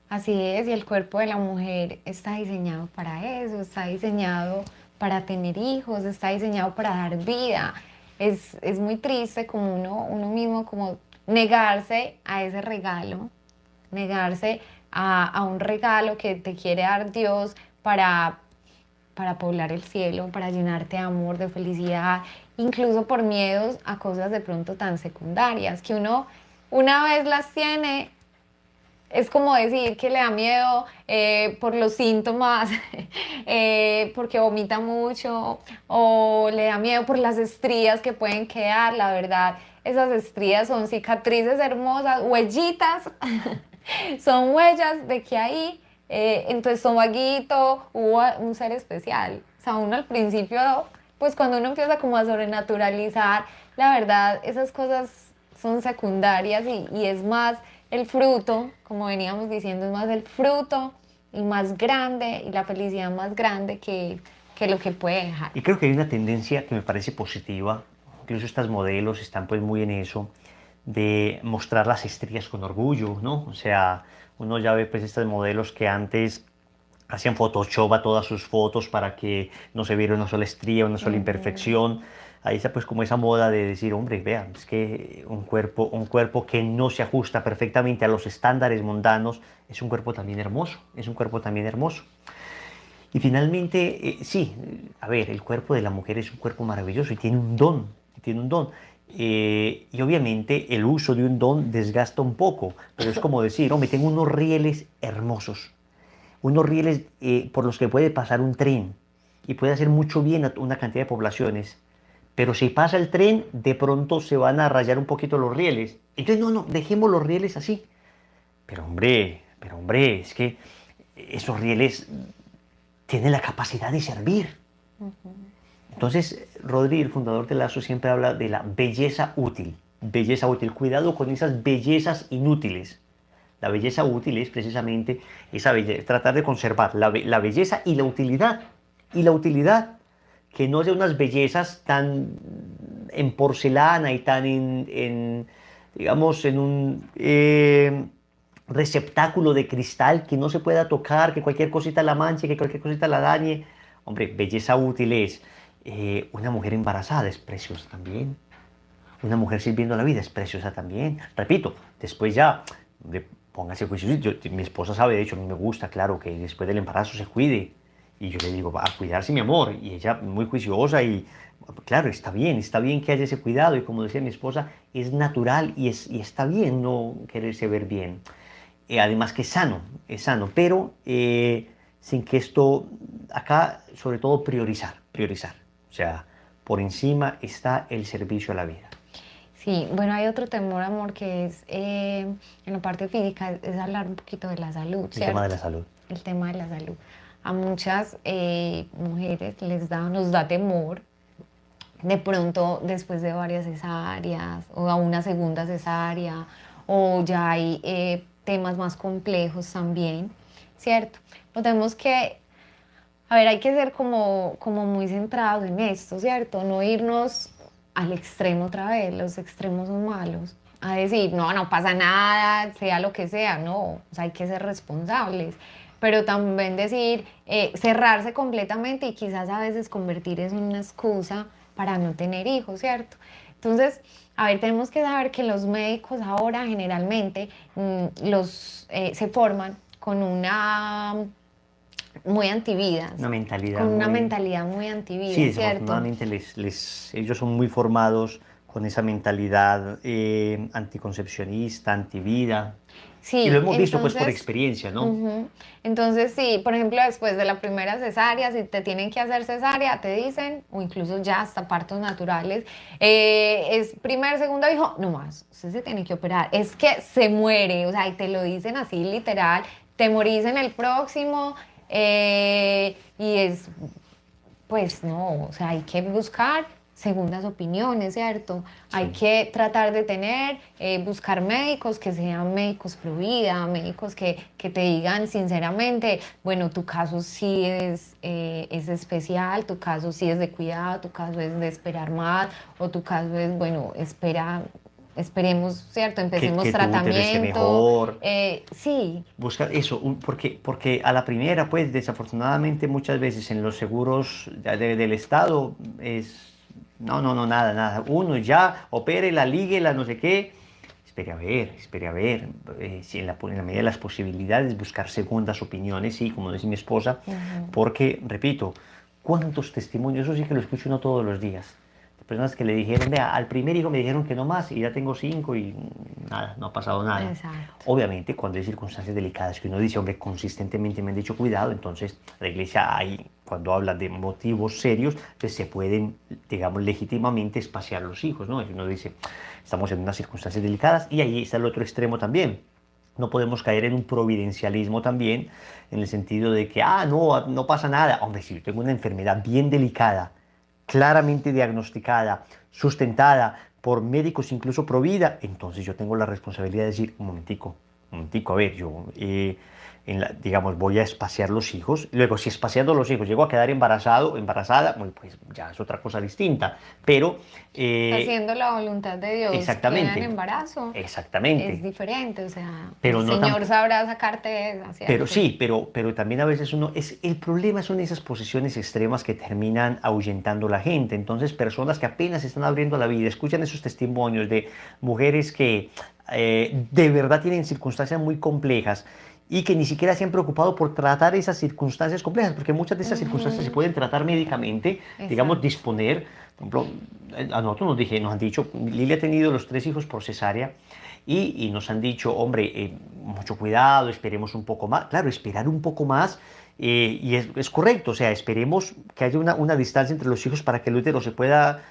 Así es, y el cuerpo de la mujer está diseñado para eso, está diseñado para tener hijos, está diseñado para dar vida. Es muy triste como uno mismo como negarse a ese regalo, negarse a un regalo que te quiere dar Dios para poblar el cielo, para llenarte de amor, de felicidad, incluso por miedos a cosas de pronto tan secundarias, que uno una vez las tiene, es como decir que le da miedo por los síntomas, porque vomita mucho, o le da miedo por las estrías que pueden quedar. La verdad, esas estrías son cicatrices hermosas, huellitas, son huellas de que ahí en tu estomaguito hubo un ser especial. O sea, uno al principio, pues cuando uno empieza como a sobrenaturalizar, la verdad, esas cosas son secundarias y es más el fruto, como veníamos diciendo, es más el fruto y más grande y la felicidad más grande que lo que puede dejar. Y creo que hay una tendencia que me parece positiva, incluso estas modelos están pues muy en eso, de mostrar las estrías con orgullo, ¿no? O sea, uno ya ve pues estas modelos que antes hacían Photoshop a todas sus fotos para que no se viera una sola estría, una sola Ujú. imperfección. Ahí está pues como esa moda de decir, hombre, vean, es que un cuerpo que no se ajusta perfectamente a los estándares mundanos es un cuerpo también hermoso, es un cuerpo también hermoso. Y finalmente, sí, a ver, el cuerpo de la mujer es un cuerpo maravilloso y tiene un don, y tiene un don. Y obviamente el uso de un don desgasta un poco, pero es como decir, hombre, tengo unos rieles hermosos, unos rieles por los que puede pasar un tren y puede hacer mucho bien a una cantidad de poblaciones, pero si pasa el tren, de pronto se van a rayar un poquito los rieles. Entonces, no, no, dejemos los rieles así. Pero hombre, es que esos rieles tienen la capacidad de servir. Entonces, Rodri, el fundador de Lazo, siempre habla de la belleza útil. Belleza útil. Cuidado con esas bellezas inútiles. La belleza útil es precisamente esa belleza, tratar de conservar la belleza y la utilidad. Y la utilidad, que no sea unas bellezas tan en porcelana y tan digamos, en un receptáculo de cristal que no se pueda tocar, que cualquier cosita la manche, que cualquier cosita la dañe. Hombre, belleza útil es una mujer embarazada, es preciosa también. Una mujer sirviendo la vida es preciosa también. Repito, después ya, póngase juicio. Mi esposa sabe, de hecho, a mí me gusta, claro, que después del embarazo se cuide. Y yo le digo, va a cuidarse mi amor. Y ella muy juiciosa y, claro, está bien que haya ese cuidado. Y como decía mi esposa, es natural y está bien no quererse ver bien. Además que es sano, pero sin que esto, acá sobre todo priorizar. O sea, por encima está el servicio a la vida. Sí, bueno, hay otro temor, amor, que es en la parte física, es hablar un poquito de la salud, El tema de la ¿cierto? salud. El tema de la salud. A muchas mujeres nos da temor de pronto después de varias cesáreas o a una segunda cesárea o ya hay temas más complejos también, ¿cierto? Pero tenemos que, a ver, hay que ser como muy centrados en esto, ¿cierto? No irnos al extremo otra vez, los extremos son malos. A decir, no, no pasa nada, sea lo que sea, no, o sea, hay que ser responsables. Pero también decir, cerrarse completamente y quizás a veces convertir eso en una excusa para no tener hijos, ¿cierto? Entonces, a ver, tenemos que saber que los médicos ahora generalmente se forman con una muy antividas, Una mentalidad con una muy... mentalidad muy Sí, antivida, ¿cierto? desafortunadamente ellos son muy formados con esa mentalidad anticoncepcionista, antivida. Y lo Sí, hemos visto pues por entonces, experiencia, ¿no? ujú. Entonces sí, por ejemplo, después de la primera cesárea, si te tienen que hacer cesárea, te dicen, o incluso ya hasta partos naturales, es primer, segundo hijo, no más, usted se tiene que operar, es que se muere, o sea, y te lo dicen así literal, te morís en el próximo, y es pues no, o sea, hay que buscar segundas opiniones, ¿cierto? Hay Sí. que tratar de tener, buscar médicos que sean médicos pro vida, médicos que te digan sinceramente, bueno, tu caso sí es especial, tu caso sí es de cuidado, tu caso es de esperar más, o tu caso es, bueno, esperemos, ¿cierto? Empecemos Que tu útero esté tratamiento, mejor. sí, Buscar eso, porque a la primera, pues desafortunadamente muchas veces en los seguros del Estado es, no, no, no, nada, nada. Uno ya, opérela, líguela, no sé qué. Espere a ver, si en la medida de las posibilidades, buscar segundas opiniones, sí, como dice mi esposa, ujú, porque, repito, ¿cuántos testimonios? Eso sí que lo escucho uno todos los días. De personas que le dijeron, vea, al primer hijo me dijeron que no más y ya tengo 5 y nada, no ha pasado nada. exacto. Obviamente, cuando hay circunstancias delicadas que uno dice, hombre, consistentemente me han dicho cuidado, entonces la iglesia ahí, cuando habla de motivos serios, pues se pueden, digamos, legítimamente espaciar los hijos, ¿no? Y uno dice, estamos en unas circunstancias delicadas y ahí está el otro extremo también. No podemos caer en un providencialismo también, en el sentido de que, no, no pasa nada. Hombre, si yo tengo una enfermedad bien delicada, claramente diagnosticada, sustentada por médicos incluso pro vida, entonces yo tengo la responsabilidad de decir, un momentico, a ver, yo, digamos, voy a espaciar los hijos. Luego, si espaciando los hijos llego a quedar embarazado, embarazada, bueno, pues ya es otra cosa distinta. Pero, Haciendo la voluntad de Dios, queda en exactamente, embarazo, es exactamente. diferente, o sea, Pero el no tan, Señor sabrá sacarte de esa, pero ¿cierto? sí, pero también a veces el problema son esas posiciones extremas que terminan ahuyentando a la gente. Entonces, personas que apenas se están abriendo a la vida, escuchan esos testimonios de mujeres que de verdad tienen circunstancias muy complejas y que ni siquiera se han preocupado por tratar esas circunstancias complejas, porque muchas de esas circunstancias se Ujú, pueden tratar médicamente, digamos, exacto. disponer. Por ejemplo, a nosotros nos han dicho, Lilia ha tenido los 3 hijos por cesárea y nos han dicho, hombre, mucho cuidado, esperemos un poco más. Claro, esperar un poco más y es correcto, o sea, esperemos que haya una distancia entre los hijos para que el útero se pueda,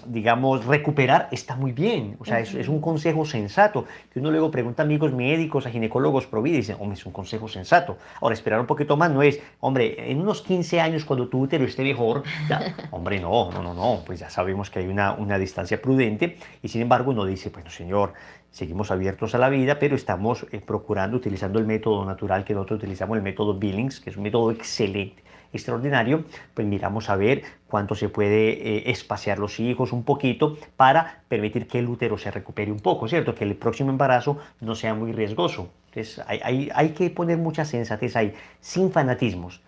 digamos, recuperar, está muy bien. O sea, es un Ujú. consejo sensato, que uno luego pregunta a amigos médicos, a ginecólogos pro vida y dicen, hombre, es un consejo sensato. Ahora, esperar un poquito más no es, hombre, en unos 15 años cuando tu útero esté mejor, ya, hombre, no, no, no, no, pues ya sabemos que hay una distancia prudente y sin embargo uno dice, bueno, señor, seguimos abiertos a la vida, pero estamos procurando, utilizando el método natural que nosotros utilizamos, el método Billings, que es un método excelente, extraordinario, pues miramos a ver cuánto se puede espaciar los hijos un poquito para permitir que el útero se recupere un poco, ¿cierto? Que el próximo embarazo no sea muy riesgoso. Entonces hay que poner mucha sensatez ahí, sin fanatismos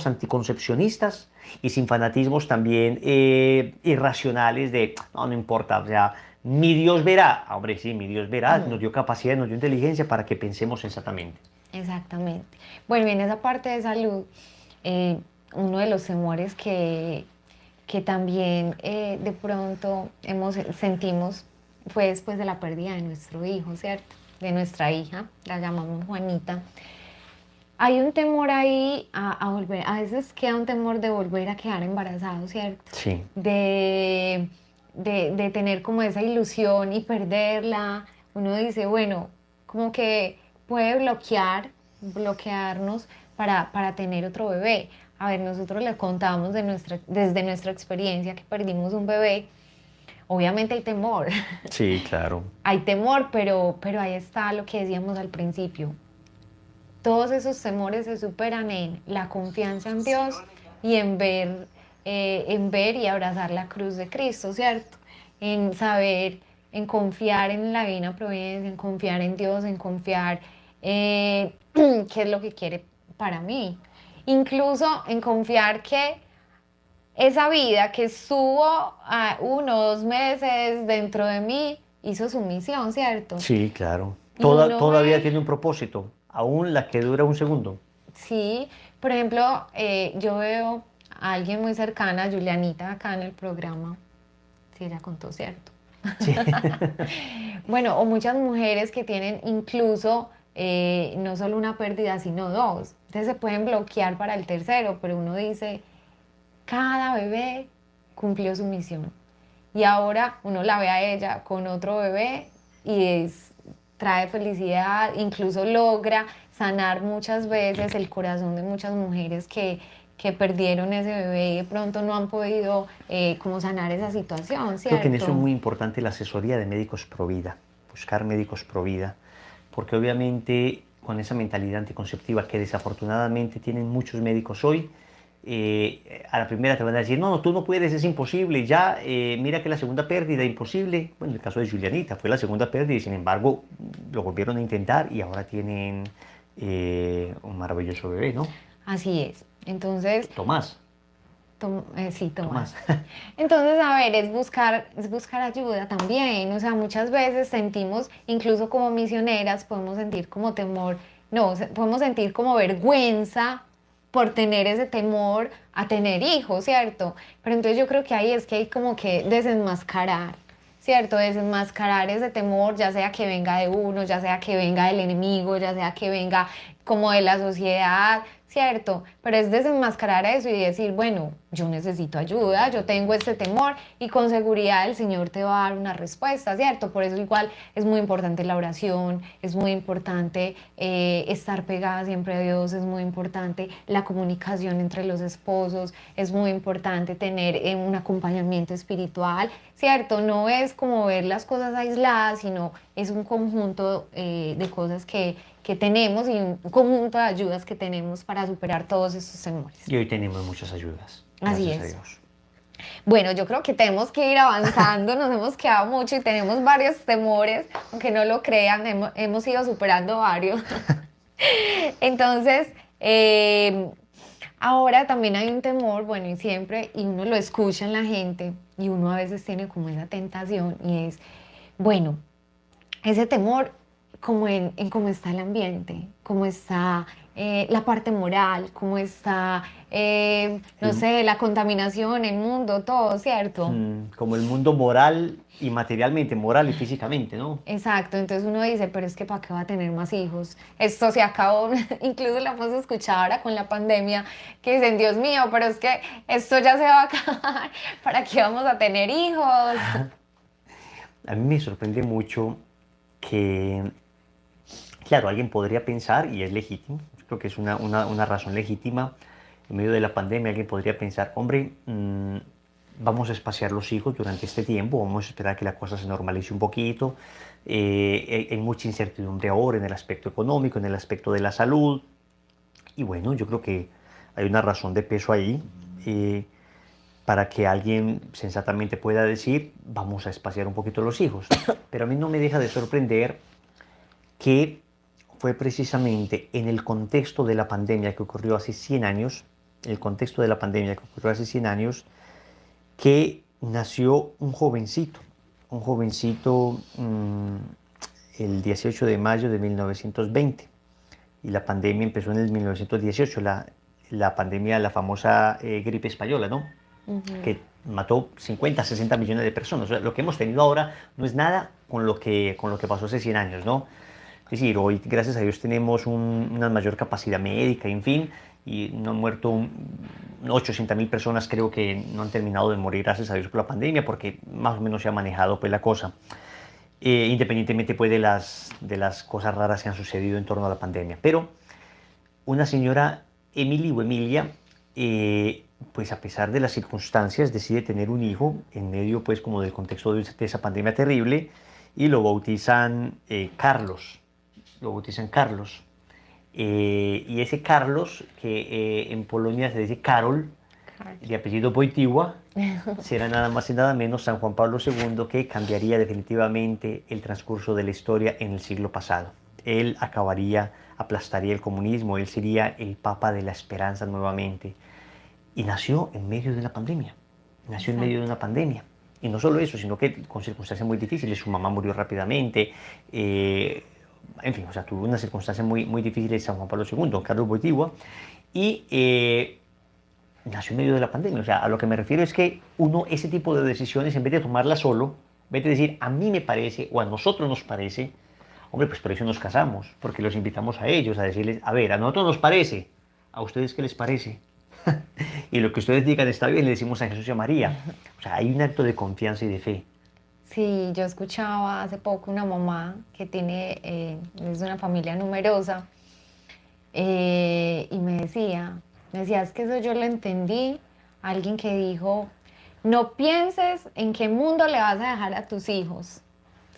anticoncepcionistas y sin fanatismos también irracionales de, no, no importa, o sea, mi Dios verá. Hombre, sí, mi Dios verá, nos Ujú. dio capacidad, nos dio inteligencia para que pensemos sensatamente. Exactamente. Bueno, y en esa parte de salud, eh, uno de los temores que también de pronto sentimos fue después de la pérdida de nuestro hijo, ¿cierto? De nuestra hija, la llamamos Juanita. Hay un temor ahí a volver, a veces queda un temor de volver a quedar embarazado, ¿cierto? Sí, De, de tener como esa ilusión y perderla. Uno dice, bueno, como que puede bloquearnos para tener otro bebé. A ver, nosotros le contamos desde nuestra experiencia que perdimos un bebé. Obviamente hay temor, sí, claro. hay temor, pero ahí está lo que decíamos al principio. Todos esos temores se superan en la confianza en Dios y en ver y abrazar la cruz de Cristo, ¿cierto? En saber, en confiar en la divina providencia, en confiar en Dios, en confiar qué es lo que quiere para mí. Incluso en confiar que esa vida que estuvo a 1 o 2 meses dentro de mí hizo su misión, ¿cierto? Sí, claro. Y uno Todavía ve. tiene un propósito, aún la que dura un segundo. Sí, por ejemplo, yo veo a alguien muy cercana, a Julianita, acá en el programa, si ella contó cierto. Sí, Bueno, o muchas mujeres que tienen incluso no solo una pérdida, sino dos. Entonces se pueden bloquear para el tercero, pero uno dice, cada bebé cumplió su misión. Y ahora uno la ve a ella con otro bebé y trae felicidad, incluso logra sanar muchas veces el corazón de muchas mujeres que perdieron ese bebé y de pronto no han podido como sanar esa situación, creo que en eso es ¿cierto? muy importante la asesoría de médicos pro vida, buscar médicos pro vida, porque obviamente con esa mentalidad anticonceptiva que desafortunadamente tienen muchos médicos hoy, a la primera te van a decir, no, no, tú no puedes, es imposible, ya, mira que la segunda pérdida, imposible. Bueno, en el caso de Julianita fue la segunda pérdida y sin embargo lo volvieron a intentar y ahora tienen un maravilloso bebé, ¿no? Así es. Entonces, Tomás, sí, Tomás. Tomás. Entonces, a ver, es buscar ayuda también. O sea, muchas veces sentimos, incluso como misioneras, podemos sentir como temor, no, podemos sentir como vergüenza por tener ese temor a tener hijos, ¿cierto? Pero entonces yo creo que ahí es que hay como que desenmascarar, ¿cierto? Desenmascarar ese temor, ya sea que venga de uno, ya sea que venga del enemigo, ya sea que venga como de la sociedad, ¿cierto? Pero es desenmascarar eso y decir, bueno, yo necesito ayuda, yo tengo este temor y con seguridad el Señor te va a dar una respuesta, ¿cierto? Por eso igual es muy importante la oración, es muy importante estar pegada siempre a Dios, es muy importante la comunicación entre los esposos, es muy importante tener un acompañamiento espiritual, ¿cierto? No es como ver las cosas aisladas, sino es un conjunto de cosas que tenemos y un conjunto de ayudas que tenemos para superar todos esos temores. Y hoy tenemos muchas ayudas. Así Gracias a es. Dios. Bueno, yo creo que tenemos que ir avanzando, nos hemos quedado mucho y tenemos varios temores, aunque no lo crean, hemos ido superando varios. Entonces, ahora también hay un temor, bueno, y siempre, y uno lo escucha en la gente, y uno a veces tiene como esa tentación, y es, bueno, ese temor como en cómo está el ambiente, cómo está la parte moral, cómo está, no sé, la contaminación, el mundo, todo, ¿cierto? Como el mundo moral y materialmente, moral y físicamente, ¿no? Exacto, entonces uno dice, pero es que ¿para qué va a tener más hijos? Esto se acabó, incluso lo hemos escuchado ahora con la pandemia, que dicen, Dios mío, pero es que esto ya se va a acabar, ¿para qué vamos a tener hijos? A mí me sorprende mucho que, claro, alguien podría pensar, y es legítimo, yo creo que es una razón legítima, en medio de la pandemia alguien podría pensar, hombre, vamos a espaciar los hijos durante este tiempo, vamos a esperar que la cosa se normalice un poquito, hay mucha incertidumbre ahora en el aspecto económico, en el aspecto de la salud, y bueno, yo creo que hay una razón de peso ahí, para que alguien sensatamente pueda decir, vamos a espaciar un poquito los hijos. Pero a mí no me deja de sorprender que fue precisamente en el contexto de la pandemia que ocurrió hace 100 años, el contexto de la pandemia que ocurrió hace 100 años, que nació un jovencito el 18 de mayo de 1920. Y la pandemia empezó en el 1918, la pandemia, la famosa gripe española, ¿no? Que mató 50, 60 millones de personas. O sea, lo que hemos tenido ahora no es nada con lo que pasó hace 100 años, ¿no? Es decir, hoy, gracias a Dios, tenemos una mayor capacidad médica, en fin, y no han muerto 800.000 personas, creo que no han terminado de morir, gracias a Dios, por la pandemia, porque más o menos se ha manejado pues, la cosa. Independientemente pues, de las cosas raras que han sucedido en torno a la pandemia. Pero una señora, Emily o Emilia, pues a pesar de las circunstancias, decide tener un hijo en medio, pues, como del contexto de esa pandemia terrible, y lo bautizan Carlos. Lo bautizan Carlos. Y ese Carlos, que en Polonia se dice Karol, de apellido Wojtyła, será nada más y nada menos San Juan Pablo II, que cambiaría definitivamente el transcurso de la historia en el siglo pasado. Él aplastaría el comunismo, él sería el Papa de la Esperanza nuevamente. Y nació en medio de una pandemia. Nació en medio de una pandemia. Y no solo eso, sino que con circunstancias muy difíciles. Su mamá murió rápidamente. En fin, o sea, tuvo una circunstancia muy, muy difícil de San Juan Pablo II, don Carlos Wojtyła. Y nació en medio de la pandemia. O sea, a lo que me refiero es que uno, ese tipo de decisiones, en vez de tomarlas solo, en vez de decir, a mí me parece, o a nosotros nos parece, hombre, pues por eso nos casamos, porque los invitamos a ellos a decirles, a ver, a nosotros nos parece, ¿a ustedes qué les parece? Y lo que ustedes digan está bien, le decimos a Jesús y a María. O sea, hay un acto de confianza y de fe. Sí, yo escuchaba hace poco una mamá que es de una familia numerosa y me decía, es que eso yo lo entendí, alguien que dijo, no pienses en qué mundo le vas a dejar a tus hijos,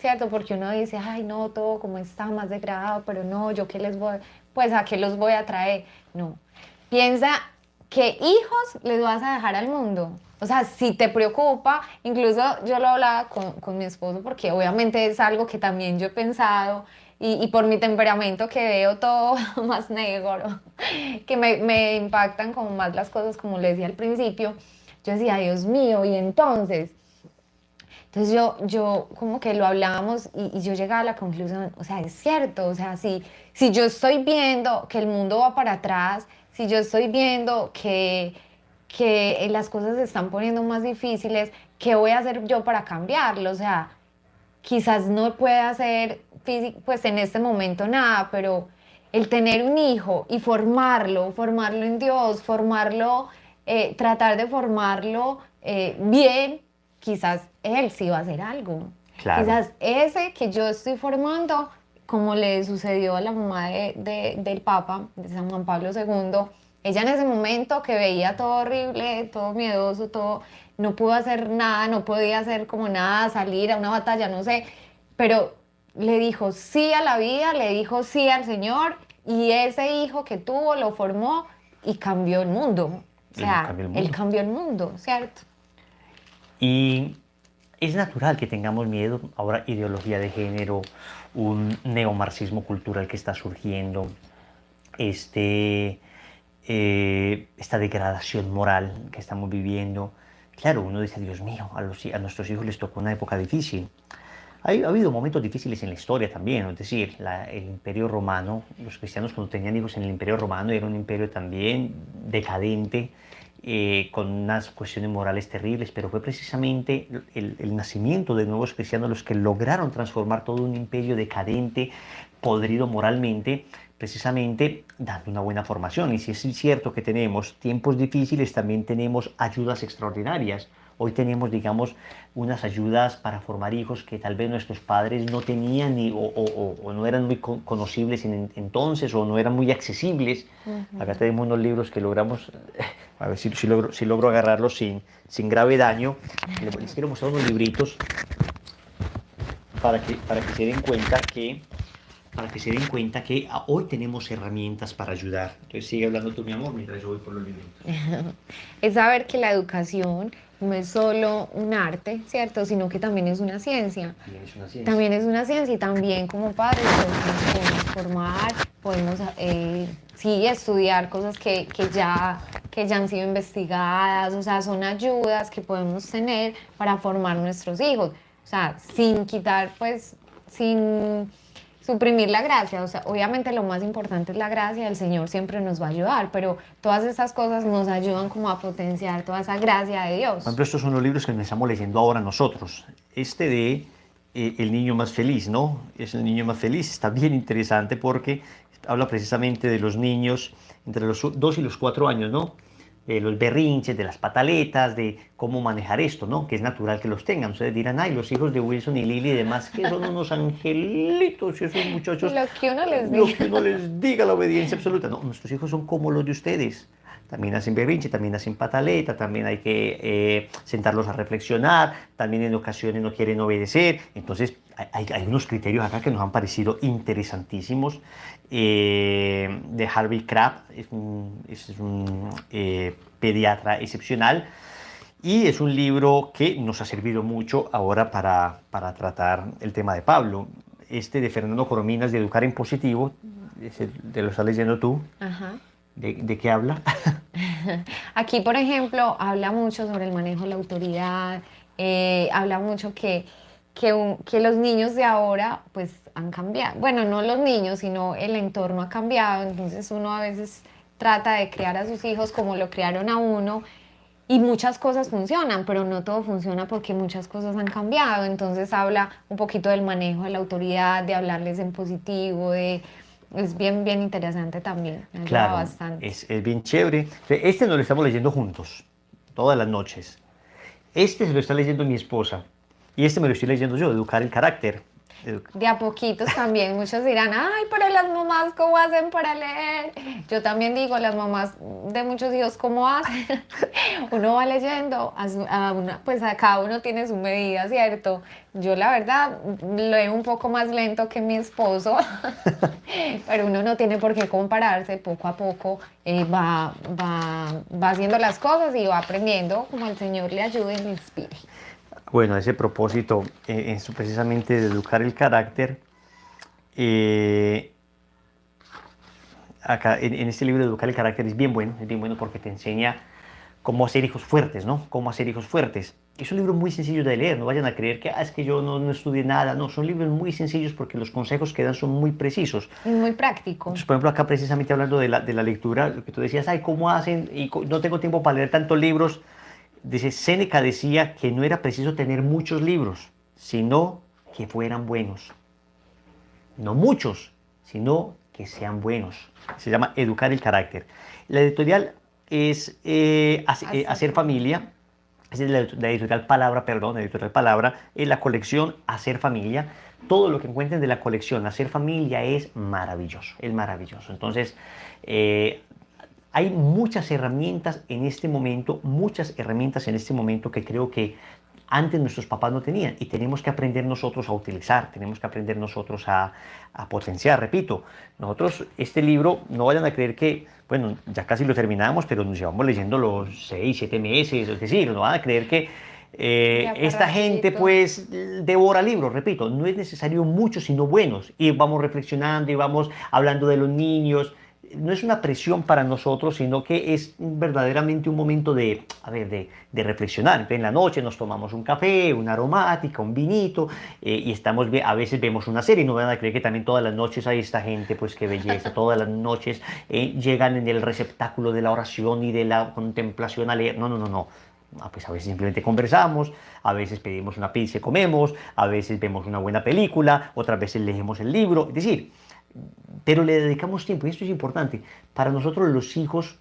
¿cierto? Porque uno dice, ay, no, todo como está más degradado, pero no, yo qué les voy, pues a qué los voy a traer. No, piensa qué hijos les vas a dejar al mundo. O sea, si te preocupa, incluso yo lo hablaba con mi esposo porque obviamente es algo que también yo he pensado y por mi temperamento que veo todo más negro, que me impactan como más las cosas como le decía al principio, yo decía, Dios mío, y entonces yo como que lo hablábamos y yo llegaba a la conclusión, o sea, es cierto, o sea, si yo estoy viendo que el mundo va para atrás, si yo estoy viendo que las cosas se están poniendo más difíciles, ¿qué voy a hacer yo para cambiarlo? O sea, quizás no pueda hacer pues en este momento nada, pero el tener un hijo y formarlo en Dios, tratar de formarlo bien, quizás él sí va a hacer algo. Claro, Quizás ese que yo estoy formando, como le sucedió a la mamá del Papa, de San Juan Pablo II, ella en ese momento que veía todo horrible, todo miedoso, todo, no pudo hacer nada, no podía hacer como nada, salir a una batalla, no sé, pero le dijo sí a la vida, le dijo sí al Señor y ese hijo que tuvo lo formó y cambió el mundo. O él sea, cambió el él mundo. cambió el mundo, ¿cierto? Y es natural que tengamos miedo. Ahora, ideología de género, un neomarxismo cultural que está surgiendo, esta degradación moral que estamos viviendo. Claro, uno dice, Dios mío, a nuestros hijos les tocó una época difícil. Ha habido momentos difíciles en la historia también, ¿no? Es decir, el Imperio Romano, los cristianos cuando tenían hijos en el Imperio Romano era un imperio también decadente, con unas cuestiones morales terribles, pero fue precisamente el nacimiento de nuevos cristianos los que lograron transformar todo un imperio decadente, podrido moralmente, precisamente dando una buena formación. Y si es cierto que tenemos tiempos difíciles, también tenemos ayudas extraordinarias. Hoy tenemos, digamos, unas ayudas para formar hijos que tal vez nuestros padres no tenían o no eran muy conocibles entonces o no eran muy accesibles. Acá Ujú. tenemos unos libros que logramos, a ver si logro agarrarlos sin grave daño. Les quiero mostrar unos libritos para que se den cuenta que hoy tenemos herramientas para ayudar. Entonces sigue hablando tú, mi amor, mientras yo voy por los libritos. Es saber que la educación no es solo un arte, ¿cierto? Sino que también es una ciencia. También es una ciencia. También es una ciencia y también como padres pues, nos podemos formar, podemos sí estudiar cosas que ya han sido investigadas, o sea, son ayudas que podemos tener para formar nuestros hijos, o sea, sin quitar pues, sin suprimir la gracia, o sea, obviamente lo más importante es la gracia, el Señor siempre nos va a ayudar, pero todas esas cosas nos ayudan como a potenciar toda esa gracia de Por Dios. ejemplo, estos son los libros que estamos leyendo ahora nosotros. Este de El niño más feliz, ¿no? Es el niño más feliz. Está bien interesante porque habla precisamente de los niños entre los 2 y los 4 años, ¿no? De los berrinches, de las pataletas, de cómo manejar esto, ¿no? Que es natural que los tengan. Ustedes dirán, ay, los hijos de Wilson y Lily y demás, que son unos angelitos y esos muchachos, Lo que uno les lo que diga. uno les diga, la obediencia absoluta. No, nuestros hijos son como los de ustedes. También hacen berrinche, también hacen pataleta, también hay que sentarlos a reflexionar, también en ocasiones no quieren obedecer. Entonces, hay unos criterios acá que nos han parecido interesantísimos. De Harvey Crabb, es un pediatra excepcional. Y es un libro que nos ha servido mucho ahora para tratar el tema de Pablo. Este de Fernando Corominas, de Educar en Positivo, ese te lo estás leyendo tú. Ajá. De qué habla? Aquí, por ejemplo, habla mucho sobre el manejo de la autoridad, habla mucho que los niños de ahora pues han cambiado. Bueno, no los niños, sino el entorno ha cambiado, entonces uno a veces trata de criar a sus hijos como lo criaron a uno y muchas cosas funcionan, pero no todo funciona porque muchas cosas han cambiado, entonces habla un poquito del manejo de la autoridad, de hablarles en positivo, de... Es bien, bien interesante también, me ayuda Claro, bastante. es bien chévere. Este nos lo estamos leyendo juntos, todas las noches. Este se lo está leyendo mi esposa. Y este me lo estoy leyendo yo, Educar el Carácter. De a poquitos también, muchos dirán, ay, pero las mamás, ¿cómo hacen para leer? Yo también digo, las mamás de muchos hijos, ¿cómo hacen? Uno va leyendo, pues a cada uno tiene su medida, ¿cierto? Yo la verdad leo un poco más lento que mi esposo, pero uno no tiene por qué compararse, poco a poco va haciendo las cosas y va aprendiendo como el Señor le ayude y le inspire. Bueno, a ese propósito, precisamente de educar el carácter, eh, acá en este libro de Educar el Carácter es bien bueno porque te enseña cómo hacer hijos fuertes, ¿no? Cómo hacer hijos fuertes. Es un libro muy sencillo de leer, no vayan a creer que es que yo no estudié nada, no, son libros muy sencillos porque los consejos que dan son muy precisos. Es muy práctico. Entonces, por ejemplo, acá precisamente hablando de la lectura, lo que tú decías, ay, ¿cómo hacen? Y no tengo tiempo para leer tantos libros. Dice, Séneca decía que no era preciso tener muchos libros, sino que fueran buenos. No muchos, sino que sean buenos. Se llama Educar el carácter. La editorial es Hacer Familia. Es la editorial Palabra, perdón, editorial Palabra, es la colección Hacer Familia. Todo lo que encuentren de la colección Hacer Familia es maravilloso, es maravilloso. Entonces, hay muchas herramientas en este momento, que creo que antes nuestros papás no tenían y tenemos que aprender nosotros a utilizar, tenemos que aprender nosotros a potenciar. Repito, nosotros este libro, no vayan a creer que, bueno, ya casi lo terminamos, pero nos llevamos leyendo los 6, 7 meses, es decir, no van a creer que esta gente pues devora libros. Repito, no es necesario muchos sino buenos, y vamos reflexionando y vamos hablando de los niños. No es una presión para nosotros, sino que es verdaderamente un momento de reflexionar. En la noche nos tomamos un café, una aromática, un vinito, y a veces vemos una serie. No van a creer que también todas las noches hay esta gente, pues qué belleza, todas las noches llegan en el receptáculo de la oración y de la contemplación a leer. No, no, no, no. Pues a veces simplemente conversamos, a veces pedimos una pizza y comemos, a veces vemos una buena película, otras veces leemos el libro. Es decir, pero le dedicamos tiempo, y esto es importante. Para nosotros los hijos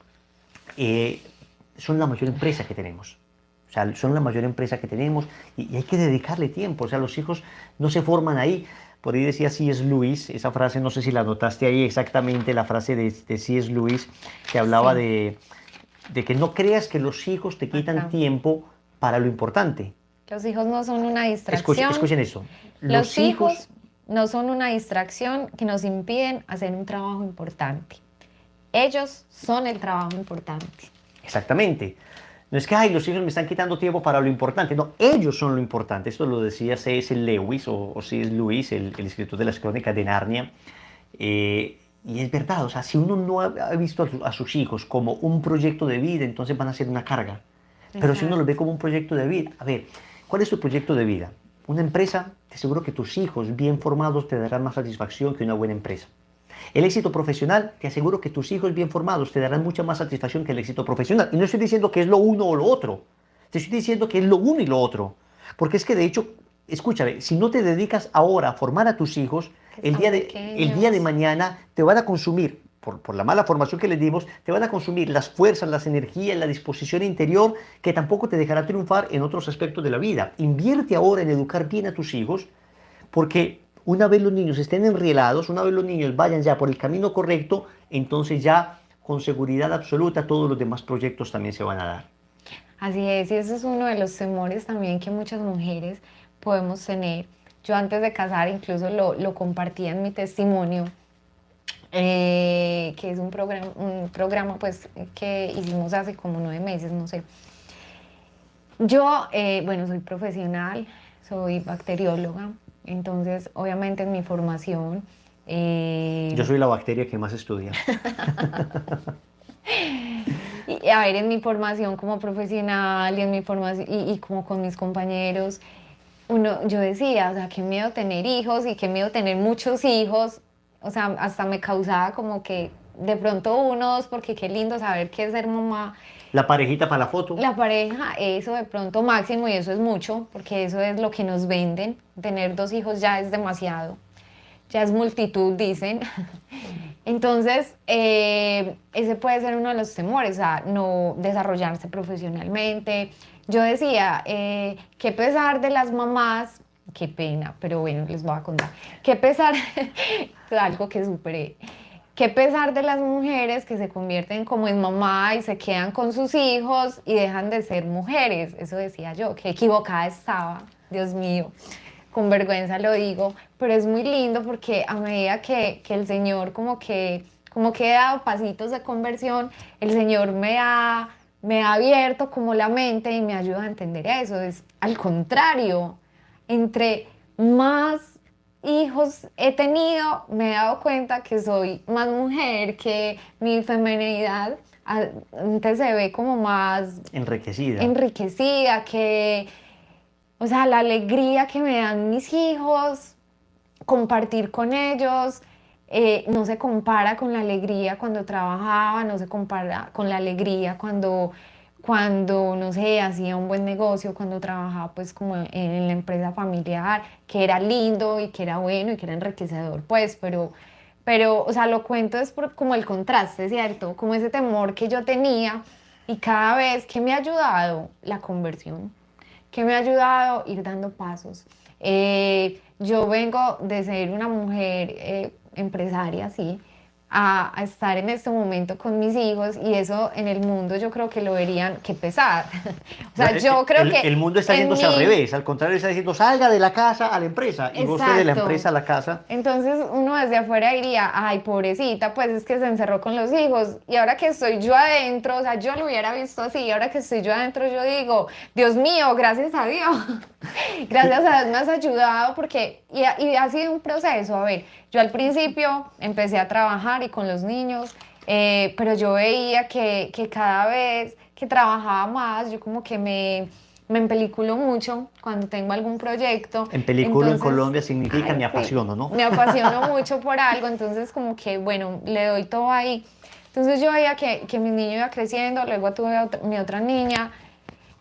son la mayor empresa que tenemos. O sea, son la mayor empresa que tenemos y hay que dedicarle tiempo. O sea, los hijos no se forman ahí. Por ahí decía C.S. Lewis, esa frase, no sé si la notaste ahí exactamente, la frase de C.S. Lewis, que hablaba de que no creas que los hijos te quitan tiempo para lo importante. Los hijos no son una distracción. Escuchen eso. Los hijos no son una distracción que nos impiden hacer un trabajo importante. Ellos son el trabajo importante. Exactamente. No es que, ay, los hijos me están quitando tiempo para lo importante. No, ellos son lo importante. Esto lo decía C.S. Lewis, o C.S. Lewis, el escritor de las Crónicas de Narnia. Y es verdad, o sea, si uno no ha visto a sus hijos como un proyecto de vida, entonces van a ser una carga. Pero si uno los ve como un proyecto de vida, a ver, ¿cuál es tu proyecto de vida? Una empresa, te aseguro que tus hijos bien formados te darán más satisfacción que una buena empresa. El éxito profesional, te aseguro que tus hijos bien formados te darán mucha más satisfacción que el éxito profesional. Y no estoy diciendo que es lo uno o lo otro, te estoy diciendo que es lo uno y lo otro. Porque es que de hecho, escúchame, si no te dedicas ahora a formar a tus hijos, el día de mañana te van a consumir, por la mala formación que les dimos, te van a consumir las fuerzas, las energías, la disposición interior, que tampoco te dejará triunfar en otros aspectos de la vida. Invierte ahora en educar bien a tus hijos, porque una vez los niños estén enrielados, una vez los niños vayan ya por el camino correcto, entonces ya con seguridad absoluta todos los demás proyectos también se van a dar. Así es, y ese es uno de los temores también que muchas mujeres podemos tener. Yo antes de casar incluso lo compartía en mi testimonio, que es un programa pues, que hicimos hace como 9 meses, no sé. Yo, bueno, soy profesional, soy bacterióloga, entonces obviamente en mi formación... Yo soy la bacteria que más estudia. Y a ver, en mi formación como profesional y en mi formación y como con mis compañeros, yo decía, o sea, qué miedo tener hijos y qué miedo tener muchos hijos. O sea, hasta me causaba como que de pronto unos, porque qué lindo saber qué es ser mamá. La parejita para la foto. La pareja, eso de pronto máximo, y eso es mucho, porque eso es lo que nos venden. Tener 2 hijos ya es demasiado, ya es multitud, dicen. Entonces, ese puede ser uno de los temores, o sea, no desarrollarse profesionalmente. Yo decía, qué pesar de las mamás, qué pena, pero bueno, les voy a contar. Qué pesar, algo que superé. Qué pesar de las mujeres que se convierten como en mamá y se quedan con sus hijos y dejan de ser mujeres. Eso decía yo, qué equivocada estaba, Dios mío. Con vergüenza lo digo, pero es muy lindo porque a medida que el Señor como que he dado pasitos de conversión, el Señor me ha abierto como la mente y me ayuda a entender eso. Es al contrario, entre más hijos he tenido, me he dado cuenta que soy más mujer, que mi feminidad antes se ve como más enriquecida, que, o sea, la alegría que me dan mis hijos, compartir con ellos, no se compara con la alegría cuando trabajaba, no se compara con la alegría cuando no sé, hacía un buen negocio, cuando trabajaba pues como en la empresa familiar, que era lindo y que era bueno y que era enriquecedor, pues, pero pero, o sea, lo cuento es por como el contraste, ¿cierto? Como ese temor que yo tenía y cada vez que me ha ayudado la conversión, que me ha ayudado ir dando pasos. Yo vengo de ser una mujer empresaria, sí, a estar en este momento con mis hijos y eso en el mundo yo creo que lo verían que pesar. O sea, yo creo que el mundo está en yéndose al mí, revés, al contrario, está diciendo salga de la casa a la empresa y vos de la exacto. empresa a la casa. Entonces uno desde afuera diría, ay, pobrecita, pues es que se encerró con los hijos y ahora que estoy yo adentro, o sea, yo lo hubiera visto así, y ahora que estoy yo adentro, yo digo, Dios mío, gracias a Dios, gracias a Dios me has ayudado porque, y ha sido un proceso, a ver, yo al principio empecé a trabajar y con los niños, pero yo veía que cada vez que trabajaba más, yo como que me empeliculo mucho cuando tengo algún proyecto. En película en Entonces, Colombia significa ay, me sí, apasiono, ¿no? me apasiono mucho por algo, entonces como que, bueno, le doy todo ahí. Entonces yo veía que mi niño iba creciendo, luego tuve mi otra niña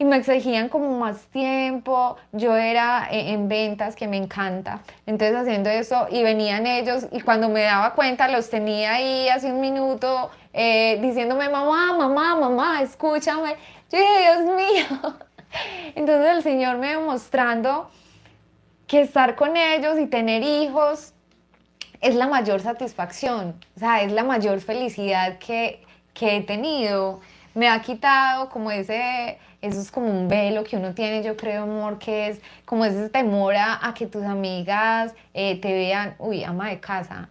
y me exigían como más tiempo. Yo era en ventas, que me encanta. Entonces haciendo eso y venían ellos y cuando me daba cuenta los tenía ahí hace un minuto diciéndome, mamá, mamá, mamá, escúchame. Yo dije, Dios mío. Entonces el Señor me iba mostrando que estar con ellos y tener hijos es la mayor satisfacción, o sea, es la mayor felicidad que he tenido. Me ha quitado como eso es como un velo que uno tiene, yo creo, amor, que es como ese temor a que tus amigas te vean, uy, ama de casa,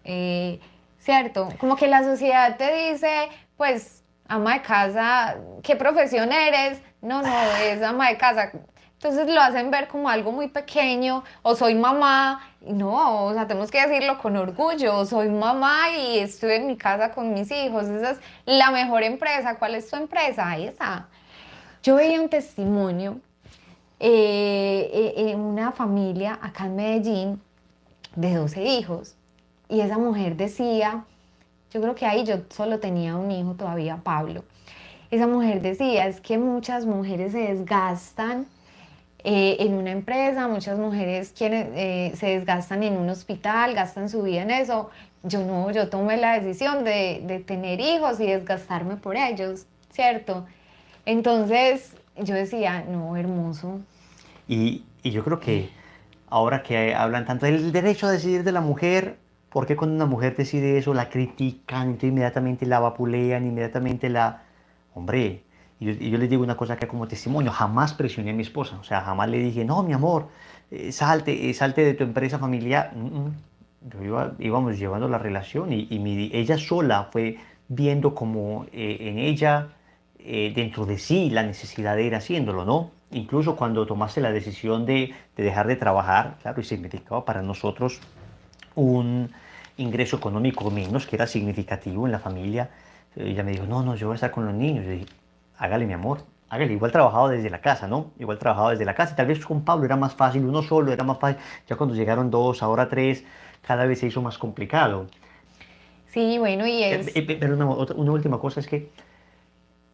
¿cierto? Como que la sociedad te dice, pues, ama de casa, ¿qué profesión eres? No, no, es ama de casa. Entonces lo hacen ver como algo muy pequeño, o soy mamá, y no, o sea, tenemos que decirlo con orgullo, soy mamá y estoy en mi casa con mis hijos, esa es la mejor empresa. ¿Cuál es tu empresa? Esa. Yo veía un testimonio en una familia acá en Medellín de 12 hijos, y esa mujer decía, yo creo que ahí yo solo tenía un hijo todavía, Pablo, esa mujer decía, es que muchas mujeres se desgastan en una empresa, muchas mujeres se desgastan en un hospital, gastan su vida en eso. Yo no, yo tomé la decisión de tener hijos y desgastarme por ellos, ¿cierto? Entonces yo decía, no, hermoso. Y yo creo que ahora que hablan tanto del derecho a decidir de la mujer, ¿por qué cuando una mujer decide eso la critican, entonces inmediatamente la vapulean, inmediatamente la... Hombre, y yo les digo una cosa acá como testimonio, jamás presioné a mi esposa, o sea, jamás le dije, no, mi amor, salte de tu empresa familiar. Íbamos llevando la relación y ella sola fue viendo como en ella, dentro de sí, la necesidad de ir haciéndolo, ¿no? Incluso cuando tomaste la decisión de dejar de trabajar, claro, y significaba para nosotros un ingreso económico menos, que era significativo en la familia. Ella me dijo, no, no, yo voy a estar con los niños. Yo dije, hágale, mi amor, hágale. Igual trabajaba desde la casa, ¿no? Igual trabajaba desde la casa. Y tal vez con Pablo era más fácil, uno solo era más fácil. Ya cuando llegaron dos, ahora tres, cada vez se hizo más complicado. Sí, bueno, y es Pero una última cosa es que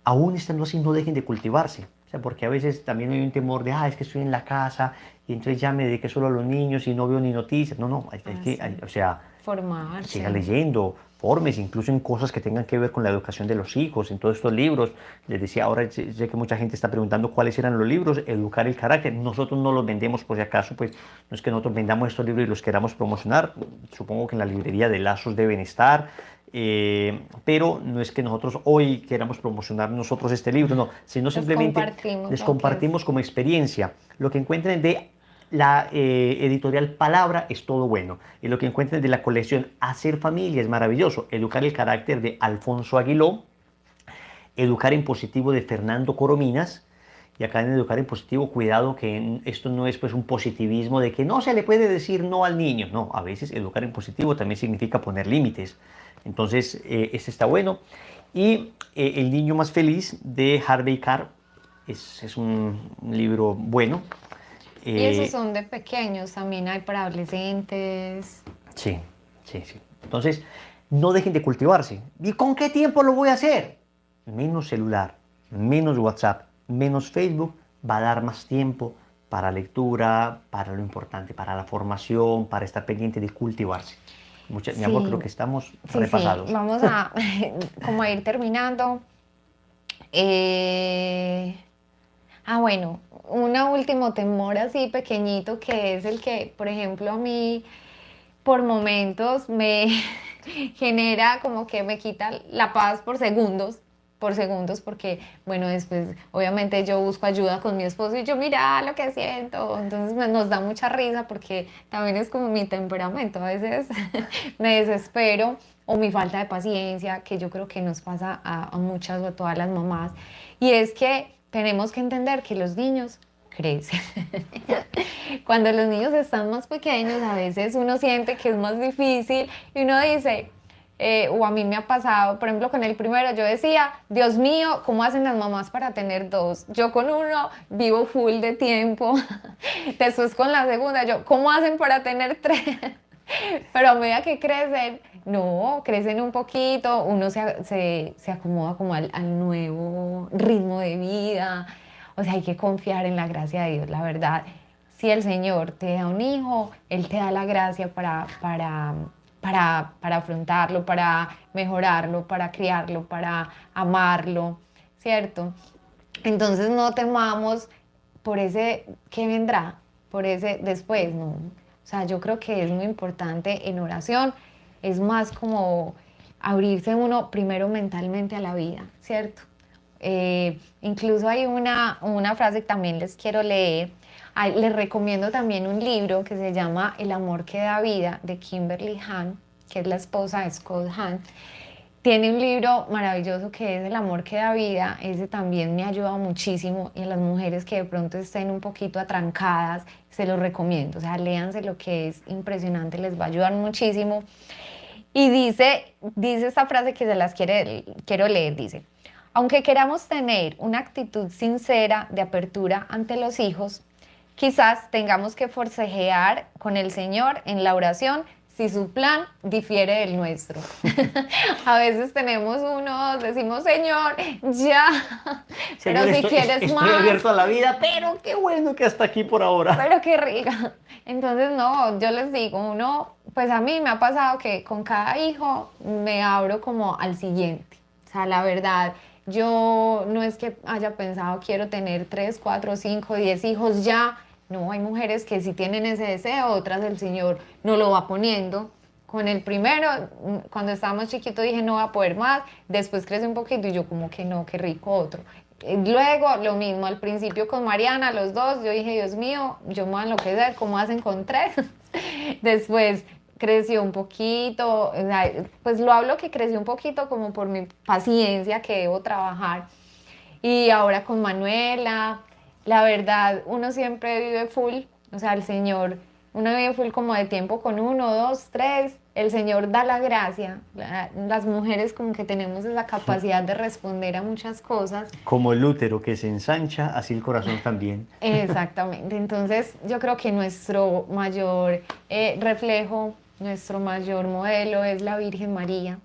aún estando así, no dejen de cultivarse. O sea, porque a veces también hay un temor de, es que estoy en la casa y entonces ya me dediqué solo a los niños y no veo ni noticias. No, no, así, o sea, siga formarse. leyendo, formes, incluso en cosas que tengan que ver con la educación de los hijos, en todos estos libros. Les decía, ahora sé que mucha gente está preguntando cuáles eran los libros, Educar el Carácter. Nosotros no los vendemos por si acaso, pues no es que nosotros vendamos estos libros y los queramos promocionar. Supongo que en la librería de Lazos deben estar. Pero no es que nosotros hoy queramos promocionar nosotros este libro, no, sino Los simplemente compartimos, les lo que es. compartimos como experiencia. Lo que encuentren de la editorial Palabra es todo bueno. Y lo que encuentren de la colección Hacer Familia es maravilloso. Educar el Carácter de Alfonso Aguiló. Educar en Positivo de Fernando Corominas. Y acá en Educar en Positivo, cuidado que esto no es pues un positivismo de que no se le puede decir no al niño. No, a veces educar en positivo también significa poner límites. Entonces, este está bueno. Y El niño más feliz de Harvey Carr es un libro bueno. Y esos Eh, son de pequeños, también hay para adolescentes. sí, sí, sí. Entonces, no dejen de cultivarse. ¿Y con qué tiempo lo voy a hacer? Menos celular, menos WhatsApp, menos Facebook, va a dar más tiempo para lectura, para lo importante, para la formación, para estar pendiente de cultivarse. Mi amor, creo Sí, que estamos sí, repasados. vamos a como a ir terminando. Eh, bueno, un último temor así pequeñito que es el que, por ejemplo, a mí por momentos me genera como que me quita la paz por segundos, porque, bueno, después obviamente yo busco ayuda con mi esposo y yo, mira lo que siento, entonces nos da mucha risa porque también es como mi temperamento, a veces me desespero o mi falta de paciencia, que yo creo que nos pasa a muchas o a todas las mamás, y es que tenemos que entender que los niños crecen. Cuando los niños están más pequeños, a veces uno siente que es más difícil y uno dice, o a mí me ha pasado, por ejemplo, con el primero, yo decía, Dios mío, ¿cómo hacen las mamás para tener dos? Yo con uno vivo full de tiempo. Después con la segunda, yo, ¿cómo hacen para tener tres? Pero a medida que crecen, no, crecen un poquito, uno se acomoda como al nuevo ritmo de vida. O sea, hay que confiar en la gracia de Dios, la verdad. Si el Señor te da un hijo, Él te da la gracia para afrontarlo, para mejorarlo, para criarlo, para amarlo, ¿cierto? Entonces no temamos por ese que vendrá, por ese después, ¿no? O sea, yo creo que es muy importante en oración, es más como abrirse uno primero mentalmente a la vida, ¿cierto? Incluso hay una frase que también les quiero leer. Les recomiendo también un libro que se llama El amor que da vida, de Kimberly Hahn, que es la esposa de Scott Hahn. Tiene un libro maravilloso que es El amor que da vida. Ese también me ha ayudado muchísimo, y a las mujeres que de pronto estén un poquito atrancadas, se los recomiendo. O sea, léanse, lo que es impresionante, les va a ayudar muchísimo. Y dice esta frase que quiero leer, dice, aunque queramos tener una actitud sincera de apertura ante los hijos, quizás tengamos que forcejear con el Señor en la oración si su plan difiere del nuestro. A veces decimos, Señor, ya, pero Señor, si quieres estoy más, abierto a la vida, pero qué bueno que hasta aquí por ahora. pero qué rica. Entonces, no, yo les digo, pues a mí me ha pasado que con cada hijo me abro como al siguiente. O sea, la verdad, yo no es que haya pensado quiero tener 3, 4, 5, 10 hijos ya. No, hay mujeres que sí tienen ese deseo, otras el Señor no lo va poniendo. Con el primero, cuando estábamos chiquitos dije no va a poder más, después crece un poquito y yo como que no, qué rico otro. Luego lo mismo, al principio con Mariana, los dos, yo dije, Dios mío, yo me voy a enloquecer, ¿cómo hacen con tres? Después creció un poquito, o sea, pues lo hablo que creció un poquito como por mi paciencia que debo trabajar. Y ahora con Manuela, la verdad, uno siempre vive full, o sea, el Señor, uno vive full como de tiempo con uno, dos, tres, el Señor da la gracia. Las mujeres como que tenemos esa capacidad de responder a muchas cosas. Como el útero que se ensancha, así el corazón también. Exactamente, entonces yo creo que nuestro mayor reflejo, nuestro mayor modelo es la Virgen María.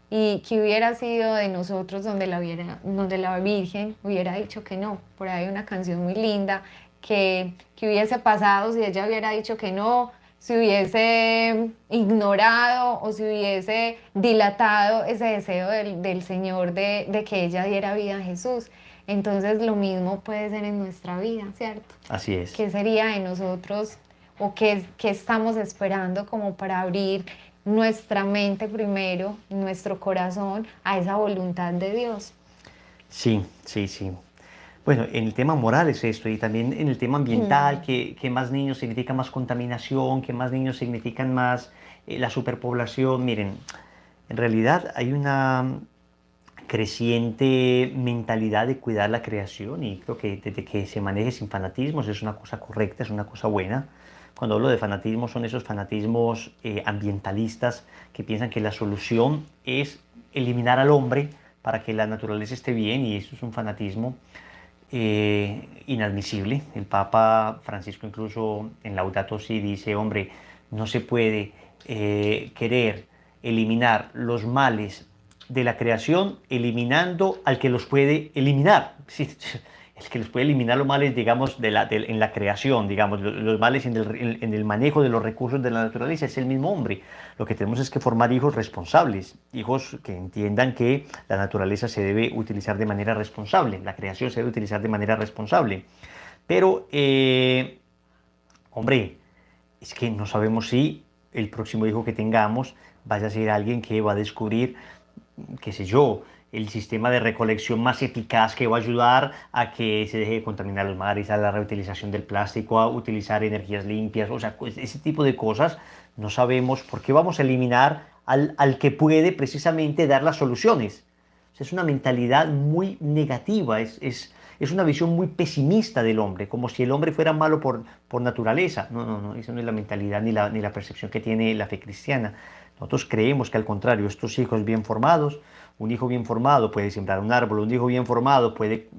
Y que hubiera sido de nosotros donde la Virgen hubiera dicho que no. Por ahí hay una canción muy linda que hubiese pasado si ella hubiera dicho que no, si hubiese ignorado o si hubiese dilatado ese deseo del Señor de que ella diera vida a Jesús. Entonces lo mismo puede ser en nuestra vida, ¿cierto? Así es. ¿Qué sería de nosotros o qué estamos esperando como para abrir nuestra mente primero, nuestro corazón a esa voluntad de Dios? Sí, sí, sí. Bueno, en el tema moral es esto, y también en el tema ambiental, que más niños significa más contaminación, que más niños significan más la superpoblación. Miren, en realidad hay una creciente mentalidad de cuidar la creación, y creo que desde que se maneje sin fanatismos es una cosa correcta, es una cosa buena. Cuando hablo de fanatismo son esos fanatismos ambientalistas que piensan que la solución es eliminar al hombre para que la naturaleza esté bien, y eso es un fanatismo inadmisible. El Papa Francisco incluso en Laudato Si dice, hombre, no se puede querer eliminar los males de la creación eliminando al que los puede eliminar. Sí, el que les puede eliminar los males, digamos, en la creación, digamos, los males en el manejo de los recursos de la naturaleza, es el mismo hombre. Lo que tenemos es que formar hijos responsables, hijos que entiendan que la naturaleza se debe utilizar de manera responsable, la creación se debe utilizar de manera responsable. Pero, hombre, es que no sabemos si el próximo hijo que tengamos vaya a ser alguien que va a descubrir, qué sé yo, el sistema de recolección más eficaz que va a ayudar a que se deje de contaminar los mares, a la reutilización del plástico, a utilizar energías limpias, o sea, pues ese tipo de cosas no sabemos por qué vamos a eliminar al que puede precisamente dar las soluciones. O sea, es una mentalidad muy negativa, es una visión muy pesimista del hombre, como si el hombre fuera malo por naturaleza. No, no, no, esa no es la mentalidad ni la percepción que tiene la fe cristiana. Nosotros creemos que al contrario, estos hijos bien formados, un hijo bien formado puede sembrar un árbol, un hijo bien formado puede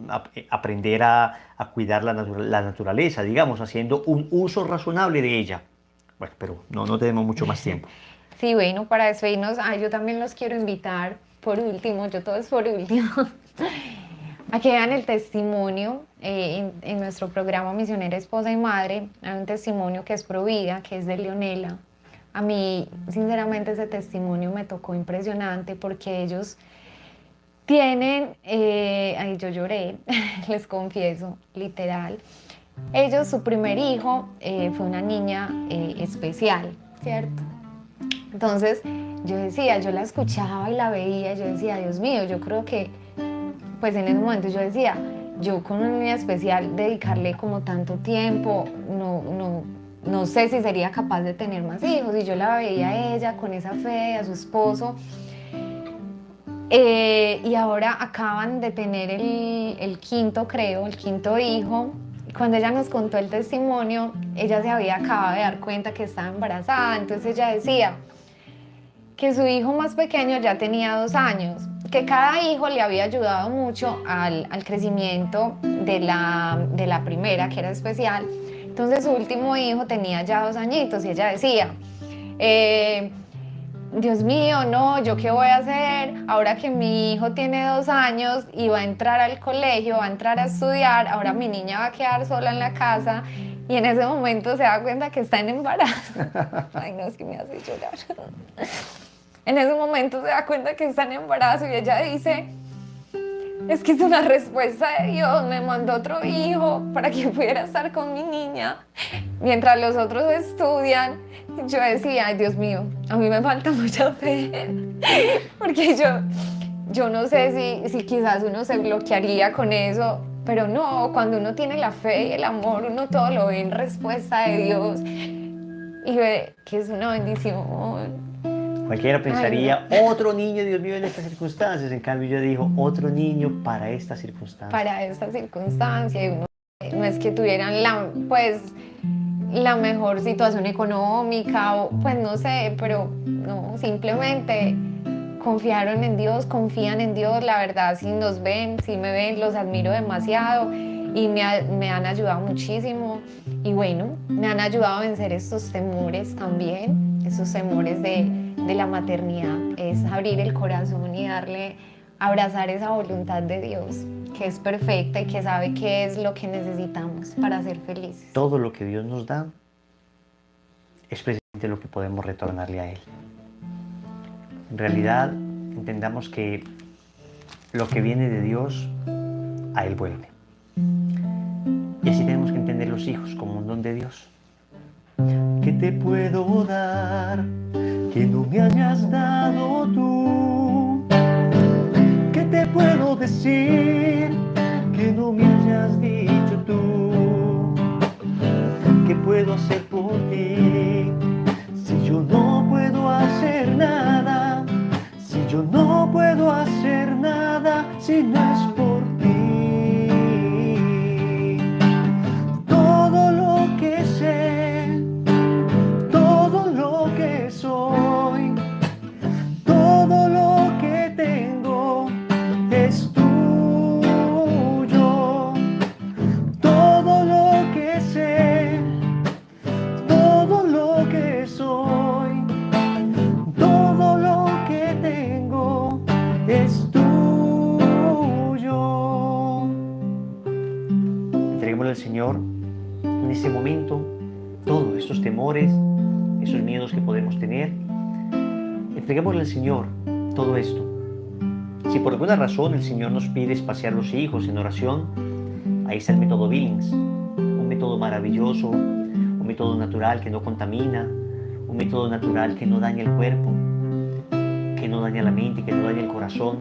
aprender a cuidar la naturaleza, digamos, haciendo un uso razonable de ella. Bueno, pero no tenemos mucho más tiempo. Sí, bueno, para despedirnos, yo también los quiero invitar, por último, yo todo es por último, a que vean el testimonio en nuestro programa Misionera Esposa y Madre. Hay un testimonio que es pro vida, que es de Leonela. A mí, sinceramente, ese testimonio me tocó impresionante porque ellos tienen, ahí yo lloré, les confieso, literal. Ellos, su primer hijo fue una niña especial, ¿cierto? Entonces, yo decía, yo la escuchaba y la veía, yo decía, Dios mío, yo creo que, pues en ese momento yo decía, yo con una niña especial dedicarle como tanto tiempo, no sé si sería capaz de tener más hijos. Y yo la veía a ella con esa fe, a su esposo. Y ahora acaban de tener el quinto, creo, el quinto hijo. Cuando ella nos contó el testimonio, ella se había acabado de dar cuenta que estaba embarazada. Entonces ella decía que su hijo más pequeño ya tenía 2 años, que cada hijo le había ayudado mucho al crecimiento de la primera, que era especial. Entonces su último hijo tenía ya 2 añitos y ella decía, Dios mío, no, ¿yo qué voy a hacer? Ahora que mi hijo tiene 2 años y va a entrar al colegio, va a entrar a estudiar, ahora mi niña va a quedar sola en la casa. Y en ese momento se da cuenta que está en embarazo. Ay, no, es que me hace llorar. En ese momento se da cuenta que está en embarazo y ella dice, es que es una respuesta de Dios, me mandó otro hijo para que pudiera estar con mi niña. Mientras los otros estudian, yo decía, ay, Dios mío, a mí me falta mucha fe, porque yo no sé si quizás uno se bloquearía con eso, pero no, cuando uno tiene la fe y el amor, uno todo lo ve en respuesta de Dios y ve que es una bendición. Cualquiera pensaría, otro niño, Dios mío, en estas circunstancias. En cambio, yo digo, otro niño para esta circunstancia. Para esta circunstancia. Y uno, no es que tuvieran la mejor situación económica, o pues no sé, pero no, simplemente confiaron en Dios, confían en Dios. La verdad, si nos ven, si me ven, los admiro demasiado y me han ayudado muchísimo. Y bueno, me han ayudado a vencer estos temores también, estos temores de la maternidad. Es abrir el corazón y abrazar esa voluntad de Dios, que es perfecta y que sabe qué es lo que necesitamos para ser felices. Todo lo que Dios nos da es precisamente lo que podemos retornarle a Él. En realidad, entendamos que lo que viene de Dios, a Él vuelve. Y así tenemos que entender los hijos como un don de Dios. ¿Qué te puedo dar que no me hayas dado tú? ¿Qué te puedo decir que no me hayas dicho tú? ¿Qué puedo hacer por ti si yo no puedo hacer nada? Si yo no puedo hacer nada si no es por ti. Todo lo que sé, todo lo que soy, todo lo que tengo es tuyo. Todo lo que sé, Entreguémosle al Señor en este momento todos estos temores, esos miedos que podemos tener. Entreguémosle al Señor todo esto. Si por alguna razón el Señor nos pide espaciar los hijos en oración, ahí está el método Billings, un método maravilloso, un método natural que no contamina, un método natural que no daña el cuerpo, que no daña la mente, que no daña el corazón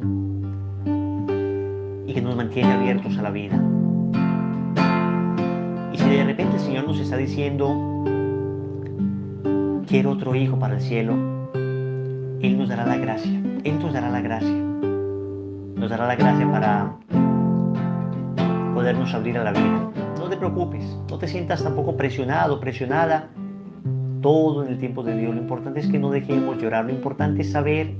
y que nos mantiene abiertos a la vida. Y si de repente el Señor nos está diciendo, quiero otro hijo para el cielo, Él nos dará la gracia, Él nos dará la gracia. Nos dará la gracia para podernos abrir a la vida. No te preocupes, no te sientas tampoco presionado, presionada. Todo en el tiempo de Dios. Lo importante es que no dejemos llorar. Lo importante es saber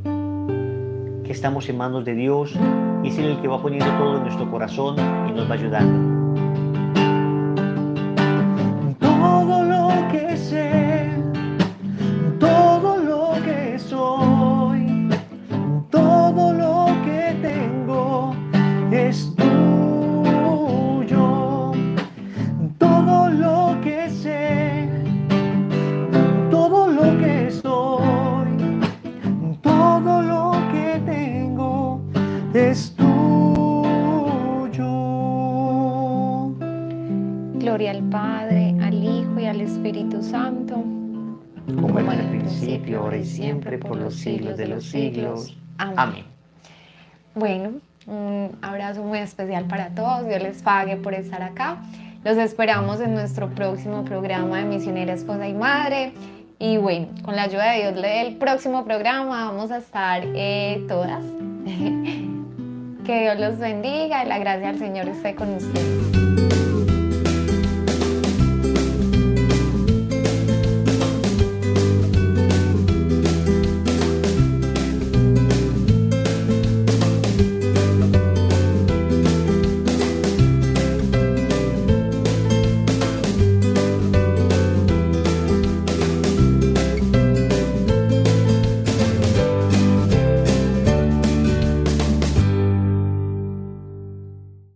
que estamos en manos de Dios y es Él el que va poniendo todo en nuestro corazón y nos va ayudando. Todo lo que sé, todo lo que soy, todo lo que tengo es tuyo. Todo lo que sé, todo lo que soy, todo lo que tengo es tuyo. Gloria al Padre, al Hijo y al Espíritu Santo, Como en el principio, ahora y siempre, por los siglos de los siglos. Amén. Bueno, un abrazo muy especial para todos. Dios les pague por estar acá. Los esperamos en nuestro próximo programa de Misionera, Esposa y Madre. Y bueno, con la ayuda de Dios, el próximo programa vamos a estar todas. Que Dios los bendiga y la gracia del Señor esté con ustedes.